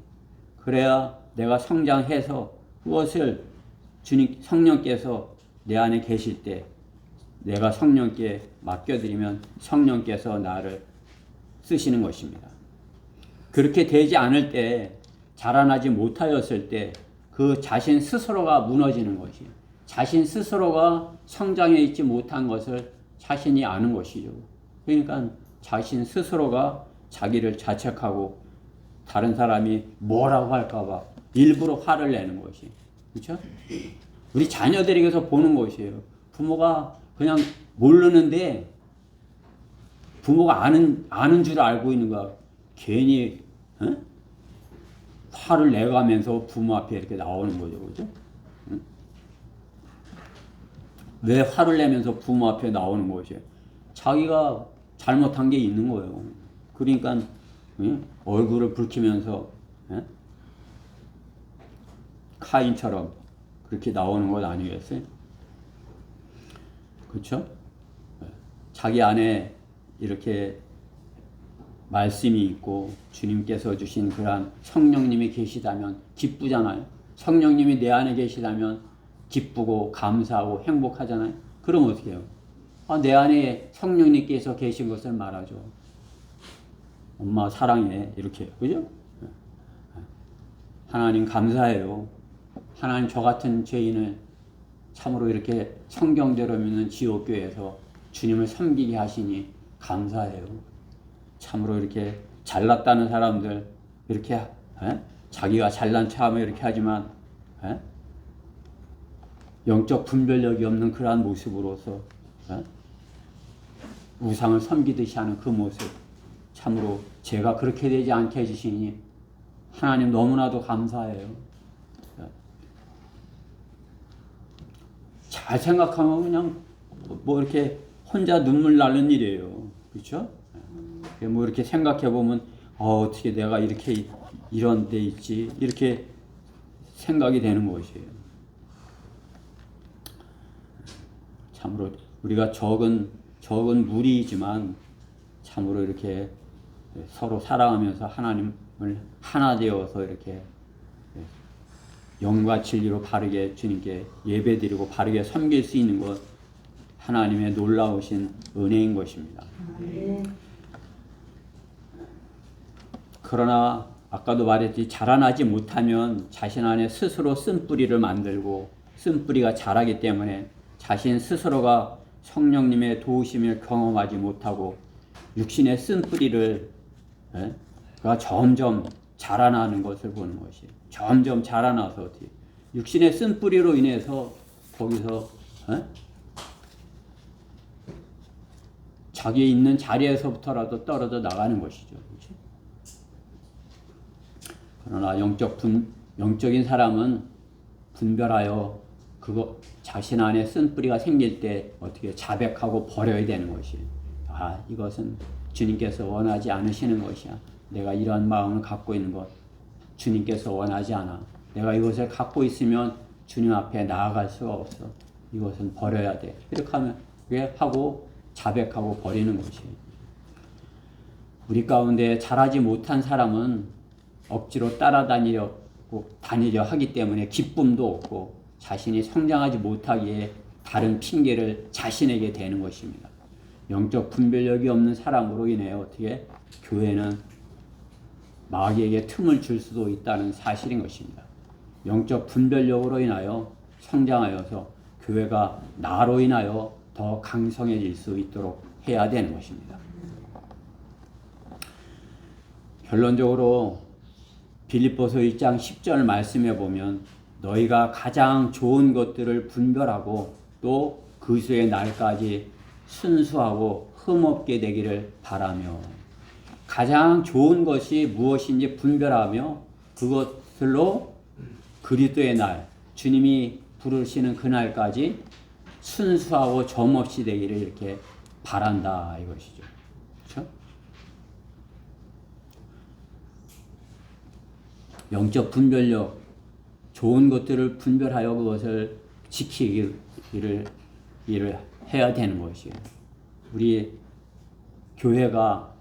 그래야 내가 성장해서 그것을 주님 성령께서 내 안에 계실 때 내가 성령께 맡겨드리면 성령께서 나를 쓰시는 것입니다. 그렇게 되지 않을 때, 자라나지 못하였을 때 그 자신 스스로가 무너지는 것이, 자신 스스로가 성장해 있지 못한 것을 자신이 아는 것이죠. 그러니까 자신 스스로가 자기를 자책하고 다른 사람이 뭐라고 할까봐 일부러 화를 내는 것이, 그렇죠? 우리 자녀들에게서 보는 것이에요. 부모가 그냥 모르는데 부모가 아는 줄 알고 있는 거야. 괜히 화를 내가면서 부모 앞에 이렇게 나오는 거죠, 그죠? 왜 화를 내면서 부모 앞에 나오는 것이에요? 자기가 잘못한 게 있는 거예요. 그러니까 얼굴을 붉히면서 카인처럼 그렇게 나오는 것 아니겠어요? 그렇죠? 자기 안에 이렇게 말씀이 있고 주님께서 주신 그러한 성령님이 계시다면 기쁘잖아요. 성령님이 내 안에 계시다면 기쁘고 감사하고 행복하잖아요. 그럼 어떻게 해요? 내 안에 성령님께서 계신 것을 말하죠. 엄마 사랑해, 이렇게, 그죠? 하나님 감사해요. 하나님 저 같은 죄인을 참으로 이렇게 성경대로 믿는 지옥교회에서 주님을 섬기게 하시니 감사해요. 참으로 이렇게 잘났다는 사람들 이렇게 자기가 잘난 척하며 이렇게 하지만 영적 분별력이 없는 그러한 모습으로서 우상을 섬기듯이 하는 그 모습, 참으로 제가 그렇게 되지 않게 해주시니 하나님 너무나도 감사해요. 잘 생각하면 그냥 뭐 이렇게 혼자 눈물 나는 일이에요. 그렇죠? 뭐 이렇게 생각해 보면 어떻게 내가 이렇게 이런 데 있지, 이렇게 생각이 되는 것이에요. 참으로 우리가 적은 무리이지만 참으로 이렇게 서로 사랑하면서 하나님을 하나 되어서 이렇게 영과 진리로 바르게 주님께 예배드리고 바르게 섬길 수 있는 것, 하나님의 놀라우신 은혜인 것입니다. 그러나 아까도 말했지, 자라나지 못하면 자신 안에 스스로 쓴뿌리를 만들고 쓴뿌리가 자라기 때문에 자신 스스로가 성령님의 도우심을 경험하지 못하고 육신의 쓴뿌리를 가 점점 자라나는 것을 보는 것이에요. 점점 자라나서 어떻게 육신의 쓴뿌리로 인해서 거기서 자기 있는 자리에서부터라도 떨어져 나가는 것이죠. 그렇죠? 그러나 영적인 사람은 분별하여 그거 자신 안에 쓴뿌리가 생길 때 어떻게 자백하고 버려야 되는 것이에요. 이것은 주님께서 원하지 않으시는 것이야. 내가 이러한 마음을 갖고 있는 것 주님께서 원하지 않아. 내가 이것을 갖고 있으면 주님 앞에 나아갈 수가 없어. 이것은 버려야 돼. 이렇게 하고 자백하고 버리는 것이에요. 우리 가운데 잘하지 못한 사람은 억지로 따라다니려 하기 때문에 기쁨도 없고 자신이 성장하지 못하기에 다른 핑계를 자신에게 대는 것입니다. 영적 분별력이 없는 사람으로 인해 어떻게 교회는 마귀에게 틈을 줄 수도 있다는 사실인 것입니다. 영적 분별력으로 인하여 성장하여서 교회가 나로 인하여 더 강성해질 수 있도록 해야 되는 것입니다. 결론적으로 빌립보서 1장 10절 말씀해 보면 너희가 가장 좋은 것들을 분별하고 또 그리스도의 날까지 순수하고 흠없게 되기를 바라며, 가장 좋은 것이 무엇인지 분별하며 그것들로 그리스도의 날, 주님이 부르시는 그날까지 순수하고 점없이 되기를 이렇게 바란다 이것이죠. 그렇죠? 영적 분별력, 좋은 것들을 분별하여 그것을 지키기를 해야 되는 것이에요. 우리 교회가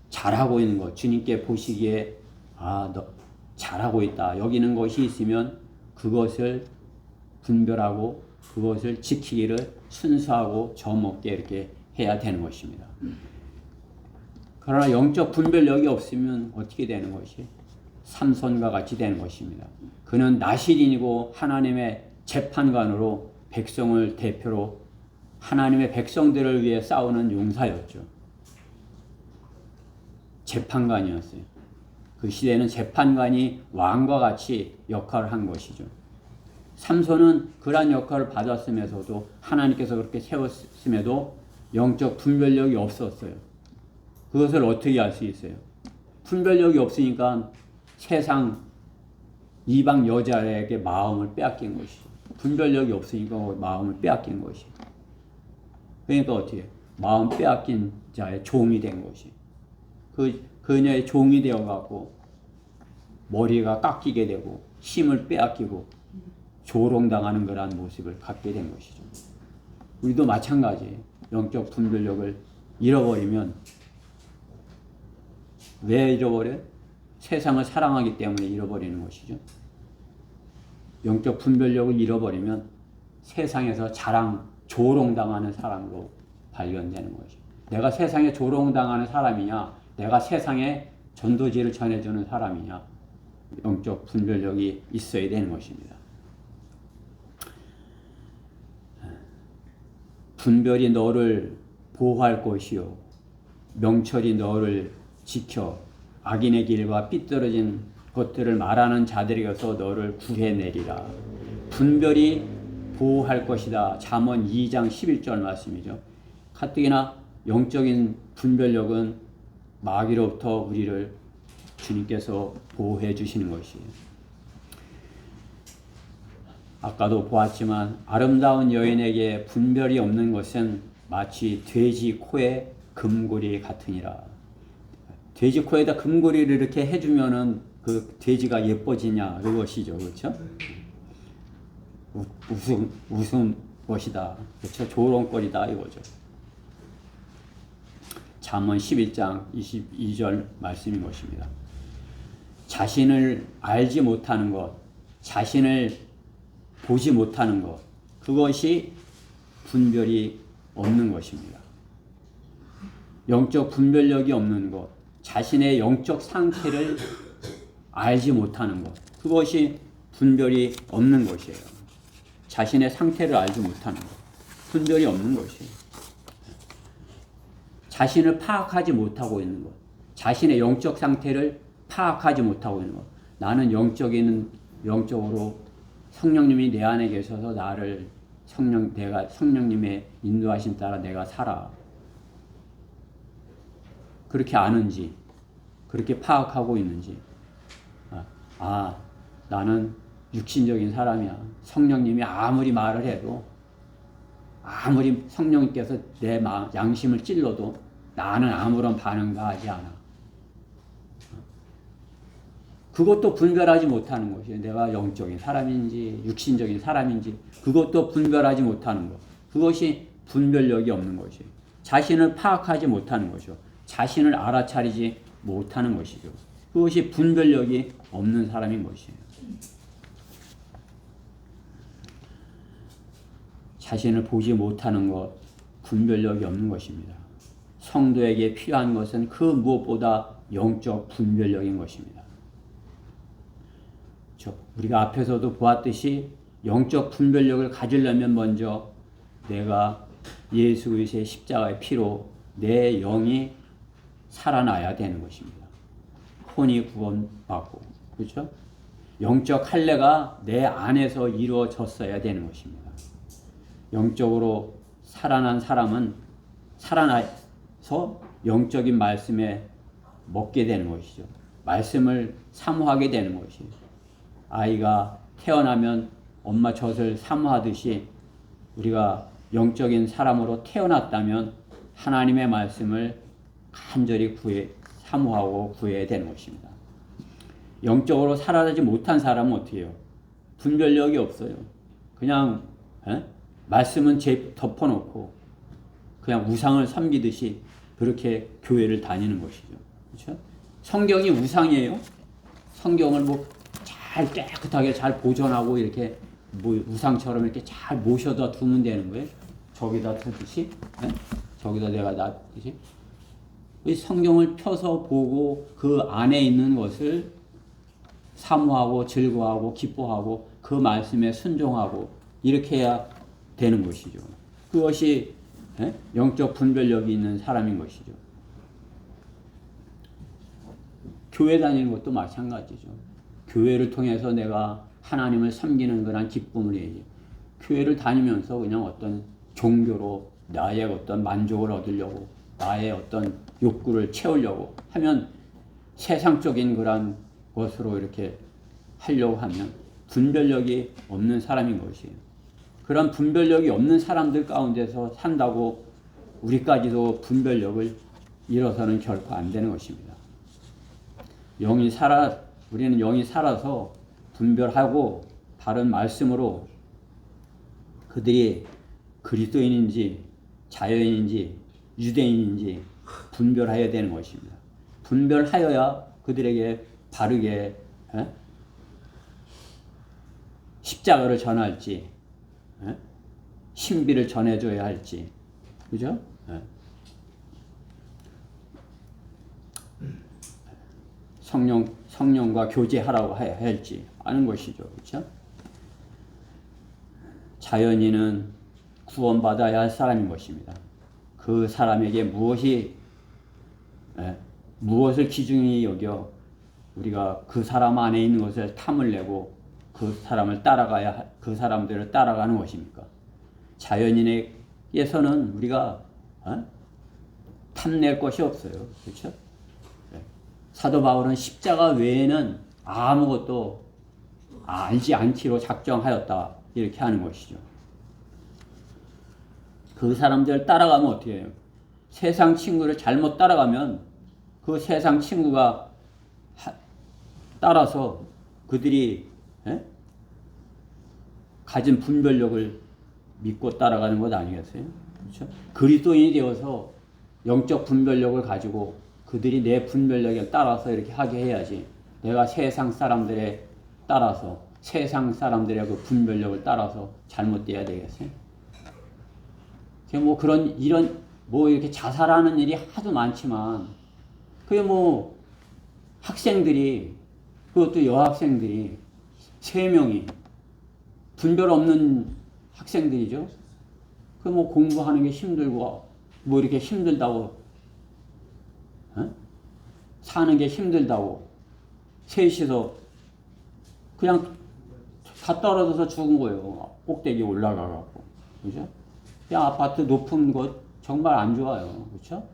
잘하고 있는 것, 주님께 보시기에 너 잘하고 있다 여기는 것이 있으면 그것을 분별하고 그것을 지키기를 순수하고 점없게 이렇게 해야 되는 것입니다. 그러나 영적 분별력이 없으면 어떻게 되는 것이? 삼손과 같이 되는 것입니다. 그는 나실인이고 하나님의 재판관으로 백성을 대표로 하나님의 백성들을 위해 싸우는 용사였죠. 재판관이었어요. 그 시대에는 재판관이 왕과 같이 역할을 한 것이죠. 삼손은 그러한 역할을 받았으면서도 하나님께서 그렇게 세웠음에도 영적 분별력이 없었어요. 그것을 어떻게 알 수 있어요? 분별력이 없으니까 세상 이방 여자에게 마음을 빼앗긴 것이죠. 분별력이 없으니까 마음을 빼앗긴 것이. 그러니까 어떻게? 마음 빼앗긴 자의 종이 된 것이. 그녀의 종이 되어갖고 머리가 깎이게 되고 힘을 빼앗기고 조롱당하는 그러한 모습을 갖게 된 것이죠. 우리도 마찬가지예요. 영적 분별력을 잃어버리면 왜 잃어버려요? 세상을 사랑하기 때문에 잃어버리는 것이죠. 영적 분별력을 잃어버리면 세상에서 조롱당하는 사람으로 발견되는 것이죠. 내가 세상에 조롱당하는 사람이냐, 내가 세상에 전도지를 전해주는 사람이냐, 영적 분별력이 있어야 되는 것입니다. 분별이 너를 보호할 것이요 명철이 너를 지켜 악인의 길과 삐뚤어진 것들을 말하는 자들에게서 너를 구해내리라. 분별이 보호할 것이다. 잠언 2장 11절 말씀이죠. 가뜩이나 영적인 분별력은 마귀로부터 우리를 주님께서 보호해 주시는 것이에요. 아까도 보았지만 아름다운 여인에게 분별이 없는 것은 마치 돼지 코에 금고리 같으니라. 돼지 코에다 금고리를 이렇게 해주면은 그 돼지가 예뻐지냐 그것이죠, 그렇죠? 웃음 것이다, 그렇죠? 조롱거리다 이거죠. 잠언 11장 22절 말씀인 것입니다. 자신을 알지 못하는 것, 자신을 보지 못하는 것, 그것이 분별이 없는 것입니다. 영적 분별력이 없는 것, 자신의 영적 상태를 알지 못하는 것, 그것이 분별이 없는 것이에요. 자신의 상태를 알지 못하는 것, 분별이 없는 것이에요. 자신을 파악하지 못하고 있는 것, 자신의 영적 상태를 파악하지 못하고 있는 것. 나는 영적으로 성령님이 내 안에 계셔서 나를 내가 성령님의 인도하심 따라 내가 살아. 그렇게 아는지, 그렇게 파악하고 있는지. 나는 육신적인 사람이야. 성령님이 아무리 말을 해도, 아무리 성령님께서 내 양심을 찔러도 나는 아무런 반응도 하지 않아. 그것도 분별하지 못하는 것이에요. 내가 영적인 사람인지 육신적인 사람인지 그것도 분별하지 못하는 것. 그것이 분별력이 없는 것이에요. 자신을 파악하지 못하는 것이요. 자신을 알아차리지 못하는 것이죠. 그것이 분별력이 없는 사람인 것이에요. 자신을 보지 못하는 것, 분별력이 없는 것입니다. 성도에게 필요한 것은 그 무엇보다 영적 분별력인 것입니다. 우리가 앞에서도 보았듯이 영적 분별력을 가지려면 먼저 내가 예수 그리스도의 십자가의 피로 내 영이 살아나야 되는 것입니다. 혼이 구원받고, 그렇죠? 영적 할례가 내 안에서 이루어졌어야 되는 것입니다. 영적으로 살아난 사람은 살아나서 영적인 말씀에 먹게 되는 것이죠. 말씀을 사모하게 되는 것이죠. 아이가 태어나면 엄마 젖을 사모하듯이 우리가 영적인 사람으로 태어났다면 하나님의 말씀을 간절히 사모하고 구해야 되는 것입니다. 영적으로 살아나지 못한 사람은 어떻게 해요? 분별력이 없어요. 그냥 말씀은 덮어놓고 그냥 우상을 섬기듯이 그렇게 교회를 다니는 것이죠. 그렇죠? 성경이 우상이에요. 성경을 잘 깨끗하게 잘 보존하고 이렇게 우상처럼 이렇게 잘 모셔다 두면 되는 거예요. 저기다 두듯이, 저기다 내가 놔두듯이. 성경을 펴서 보고 그 안에 있는 것을 사모하고 즐거워하고 기뻐하고 그 말씀에 순종하고 이렇게 해야 되는 것이죠. 그것이 영적 분별력이 있는 사람인 것이죠. 교회 다니는 것도 마찬가지죠. 교회를 통해서 내가 하나님을 섬기는 그런 기쁨을 해야지. 교회를 다니면서 그냥 어떤 종교로 나의 어떤 만족을 얻으려고 나의 어떤 욕구를 채우려고 하면 세상적인 그런 것으로 이렇게 하려고 하면 분별력이 없는 사람인 것이에요. 그런 분별력이 없는 사람들 가운데서 산다고 우리까지도 분별력을 잃어서는 결코 안 되는 것입니다. 우리는 영이 살아서 분별하고 바른 말씀으로 그들이 그리스도인인지 자연인지 유대인인지 분별해야 되는 것입니다. 분별하여야 그들에게 바르게 십자가를 전할지 신비를 전해줘야 할지, 그죠? 성령과 교제하라고 해야 할지 아는 것이죠. 그렇죠? 자연인은 구원받아야 할 사람인 것입니다. 그 사람에게 무엇을 기준이 여겨 우리가 그 사람 안에 있는 것을 탐을 내고 그 사람들을 따라가는 것입니까? 자연인에게서는 우리가 탐낼 것이 없어요. 그렇죠? 사도 바울은 십자가 외에는 아무것도 알지 않기로 작정하였다. 이렇게 하는 것이죠. 그 사람들을 따라가면 어떻게 해요? 세상 친구를 잘못 따라가면 그 세상 친구가 따라서 그들이 가진 분별력을 믿고 따라가는 것 아니겠어요? 그렇죠? 그리스도인이 되어서 영적 분별력을 가지고 그들이 내 분별력에 따라서 이렇게 하게 해야지. 내가 세상 사람들에 따라서 세상 사람들의 그 분별력을 따라서 잘못돼야 되겠어요? 이렇게 자살하는 일이 하도 많지만 그게 학생들이 그것도 여학생들이 3명이 분별 없는 학생들이죠. 공부하는 게 힘들고 이렇게 힘들다고 사는 게 힘들다고 셋이서 그냥 다 떨어져서 죽은 거예요. 꼭대기 올라가갖고. 그죠? 그냥 아파트 높은 곳 정말 안 좋아요. 그렇죠?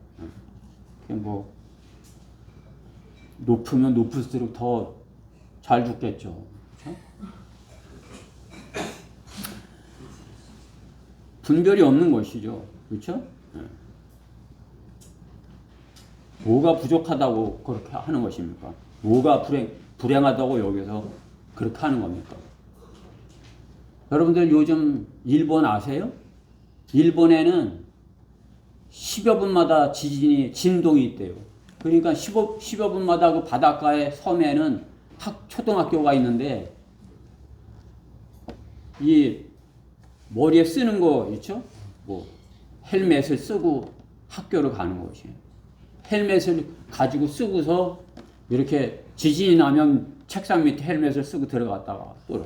높으면 높을수록 더 잘 죽겠죠. 그렇죠? 분별이 없는 것이죠. 그렇죠? 뭐가 부족하다고 그렇게 하는 것입니까? 뭐가 불행하다고 여기서 그렇게 하는 겁니까? 여러분들 요즘 일본 아세요? 일본에는 10여 분마다 진동이 있대요. 그러니까 10여 분마다 그 바닷가의 섬에는 초등학교가 있는데 이 머리에 쓰는 거 있죠? 뭐 헬멧을 쓰고 학교를 가는 것이에요. 헬멧을 가지고 쓰고서 이렇게 지진이 나면 책상 밑에 헬멧을 쓰고 들어갔다가 또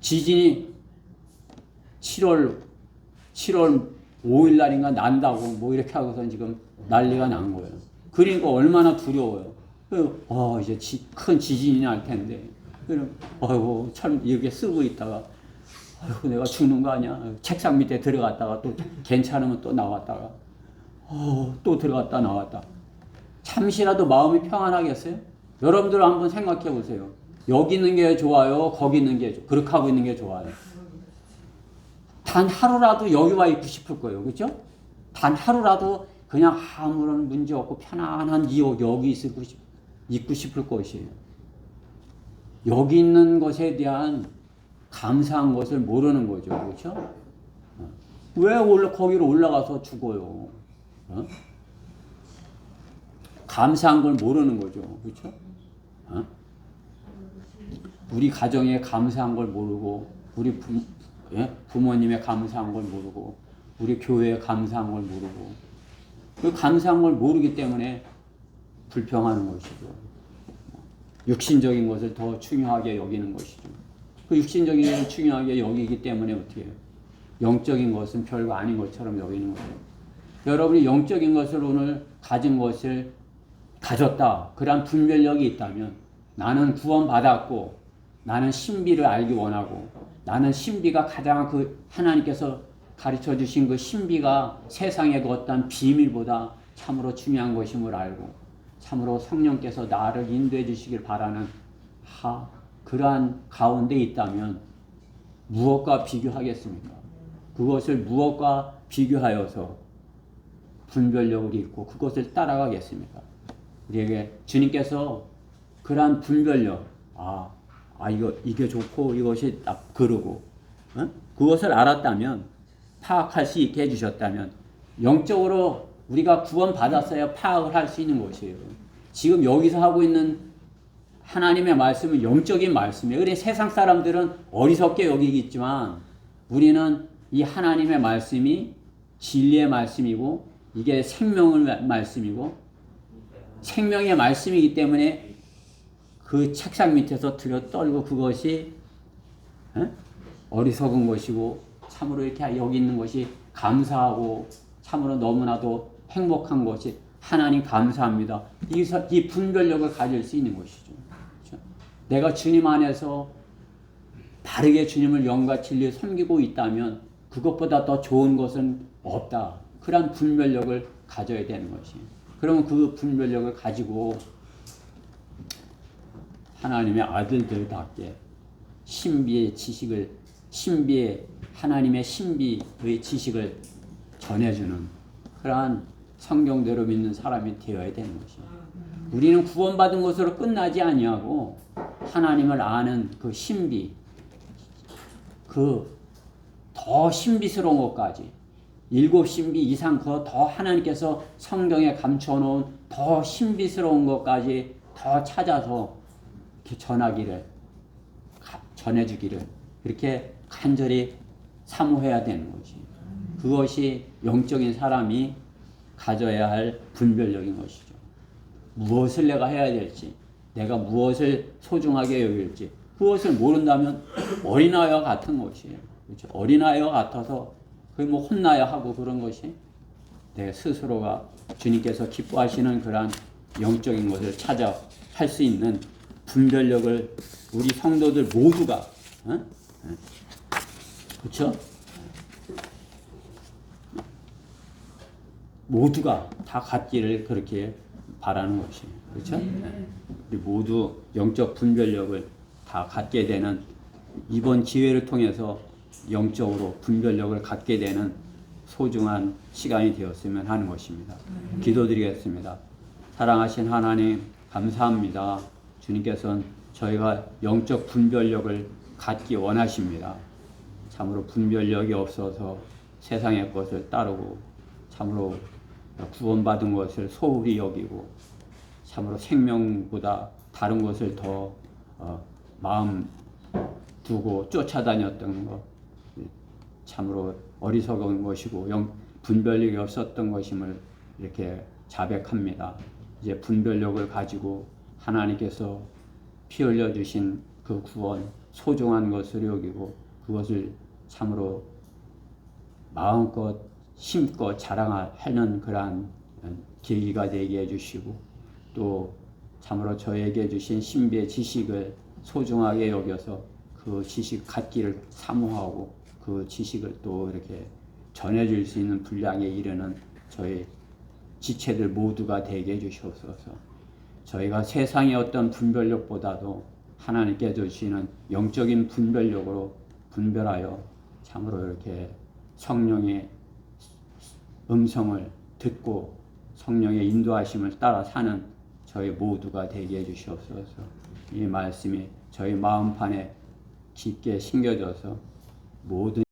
지진이 7월 5일 날인가 난다고 뭐 이렇게 하고서 지금 난리가 난 거예요. 그러니까 얼마나 두려워요. 이제 큰 지진이 날 텐데. 아이고 참 이렇게 쓰고 있다가 아이고 내가 죽는 거 아니야. 책상 밑에 들어갔다가 또 괜찮으면 또 나왔다가 또 들어갔다 나왔다. 잠시라도 마음이 평안하겠어요? 여러분들 한번 생각해 보세요. 여기 있는 게 좋아요? 거기 있는 게 그렇게 하고 있는 게 좋아요? 단 하루라도 여기 와 있고 싶을 거예요. 그렇죠? 단 하루라도 그냥 아무런 문제 없고 편안한 여기 있고 싶을 것이에요. 여기 있는 것에 대한 감사한 것을 모르는 거죠. 그렇죠? 왜 거기로 올라가서 죽어요? 감사한 걸 모르는 거죠. 그렇죠? 우리 가정에 감사한 걸 모르고 우리 부모님의 감사한 걸 모르고 우리 교회에 감사한 걸 모르고 그 감사한 걸 모르기 때문에 불평하는 것이죠. 육신적인 것을 더 중요하게 여기는 것이죠. 그 육신적인 것을 중요하게 여기기 때문에 어떻게 해요? 영적인 것은 별거 아닌 것처럼 여기는 거예요. 여러분이 영적인 것을 오늘 가진 것을 가졌다. 그러한 분별력이 있다면 나는 구원받았고 나는 신비를 알기 원하고 나는 신비가 가장 그 하나님께서 가르쳐 주신 그 신비가 세상의 그 어떤 비밀보다 참으로 중요한 것임을 알고 참으로 성령께서 나를 인도해 주시길 바라는 그러한 가운데 있다면 무엇과 비교하겠습니까? 그것을 무엇과 비교하여서 분별력을 잃고 그것을 따라가겠습니까? 우리에게 주님께서 그러한 분별력, 이게 좋고 이것이 그러고 그것을 알았다면 파악할 수 있게 해주셨다면 영적으로 우리가 구원받았어야 파악을 할 수 있는 것이에요. 지금 여기서 하고 있는 하나님의 말씀은 영적인 말씀이에요. 그래 세상 사람들은 어리석게 여기겠지만 우리는 이 하나님의 말씀이 진리의 말씀이고 이게 생명의 말씀이고 생명의 말씀이기 때문에 그 책상 밑에서 들여 떨고 그것이 어리석은 것이고 참으로 이렇게 여기 있는 것이 감사하고 참으로 너무나도 행복한 것이 하나님 감사합니다. 이 분별력을 가질 수 있는 것이죠. 그렇죠? 내가 주님 안에서 바르게 주님을 영과 진리에 섬기고 있다면 그것보다 더 좋은 것은 없다. 그런 분별력을 가져야 되는 것이에요. 그러면 그 분별력을 가지고 하나님의 아들들답게 하나님의 신비의 지식을 전해주는 그러한 성경대로 믿는 사람이 되어야 되는 것이에요. 우리는 구원받은 것으로 끝나지 아니하고 하나님을 아는 그 신비, 그 더 신비스러운 것까지 7신비 이상 그 더 하나님께서 성경에 감춰놓은 더 신비스러운 것까지 더 찾아서 이렇게 전해주기를 그렇게 간절히 사모해야 되는 것이 그것이 영적인 사람이 가져야 할 분별력인 것이죠. 무엇을 내가 해야 될지 내가 무엇을 소중하게 여길지 그것을 모른다면 어린아이와 같은 것이에요. 그렇죠? 어린아이와 같아서 혼나야 하고 그런 것이 내 스스로가 주님께서 기뻐하시는 그러한 영적인 것을 찾아 할 수 있는 분별력을 우리 성도들 모두가 그렇죠? 모두가 다 갖기를 그렇게 바라는 것이에요. 그렇죠? 우리 모두 영적 분별력을 다 갖게 되는 이번 기회를 통해서 영적으로 분별력을 갖게 되는 소중한 시간이 되었으면 하는 것입니다. 기도드리겠습니다. 사랑하신 하나님 감사합니다. 주님께서는 저희가 영적 분별력을 갖기 원하십니다. 참으로 분별력이 없어서 세상의 것을 따르고 참으로 구원받은 것을 소홀히 여기고 참으로 생명보다 다른 것을 더 마음 두고 쫓아다녔던 것, 참으로 어리석은 것이고 분별력이 없었던 것임을 이렇게 자백합니다. 이제 분별력을 가지고 하나님께서 피 흘려 주신 그 구원 소중한 것을 여기고 그것을 참으로 마음껏 힘껏 자랑하는 그러한 계기가 되게 해주시고 또 참으로 저에게 주신 신비의 지식을 소중하게 여겨서 그 지식 갖기를 사모하고 그 지식을 또 이렇게 전해줄 수 있는 분량에 이르는 저희 지체들 모두가 되게 해주시옵소서. 저희가 세상의 어떤 분별력보다도 하나님께 주시는 영적인 분별력으로 분별하여 참으로 이렇게 성령의 음성을 듣고 성령의 인도하심을 따라 사는 저희 모두가 되게 해주시옵소서. 이 말씀이 저희 마음판에 깊게 심겨져서 모든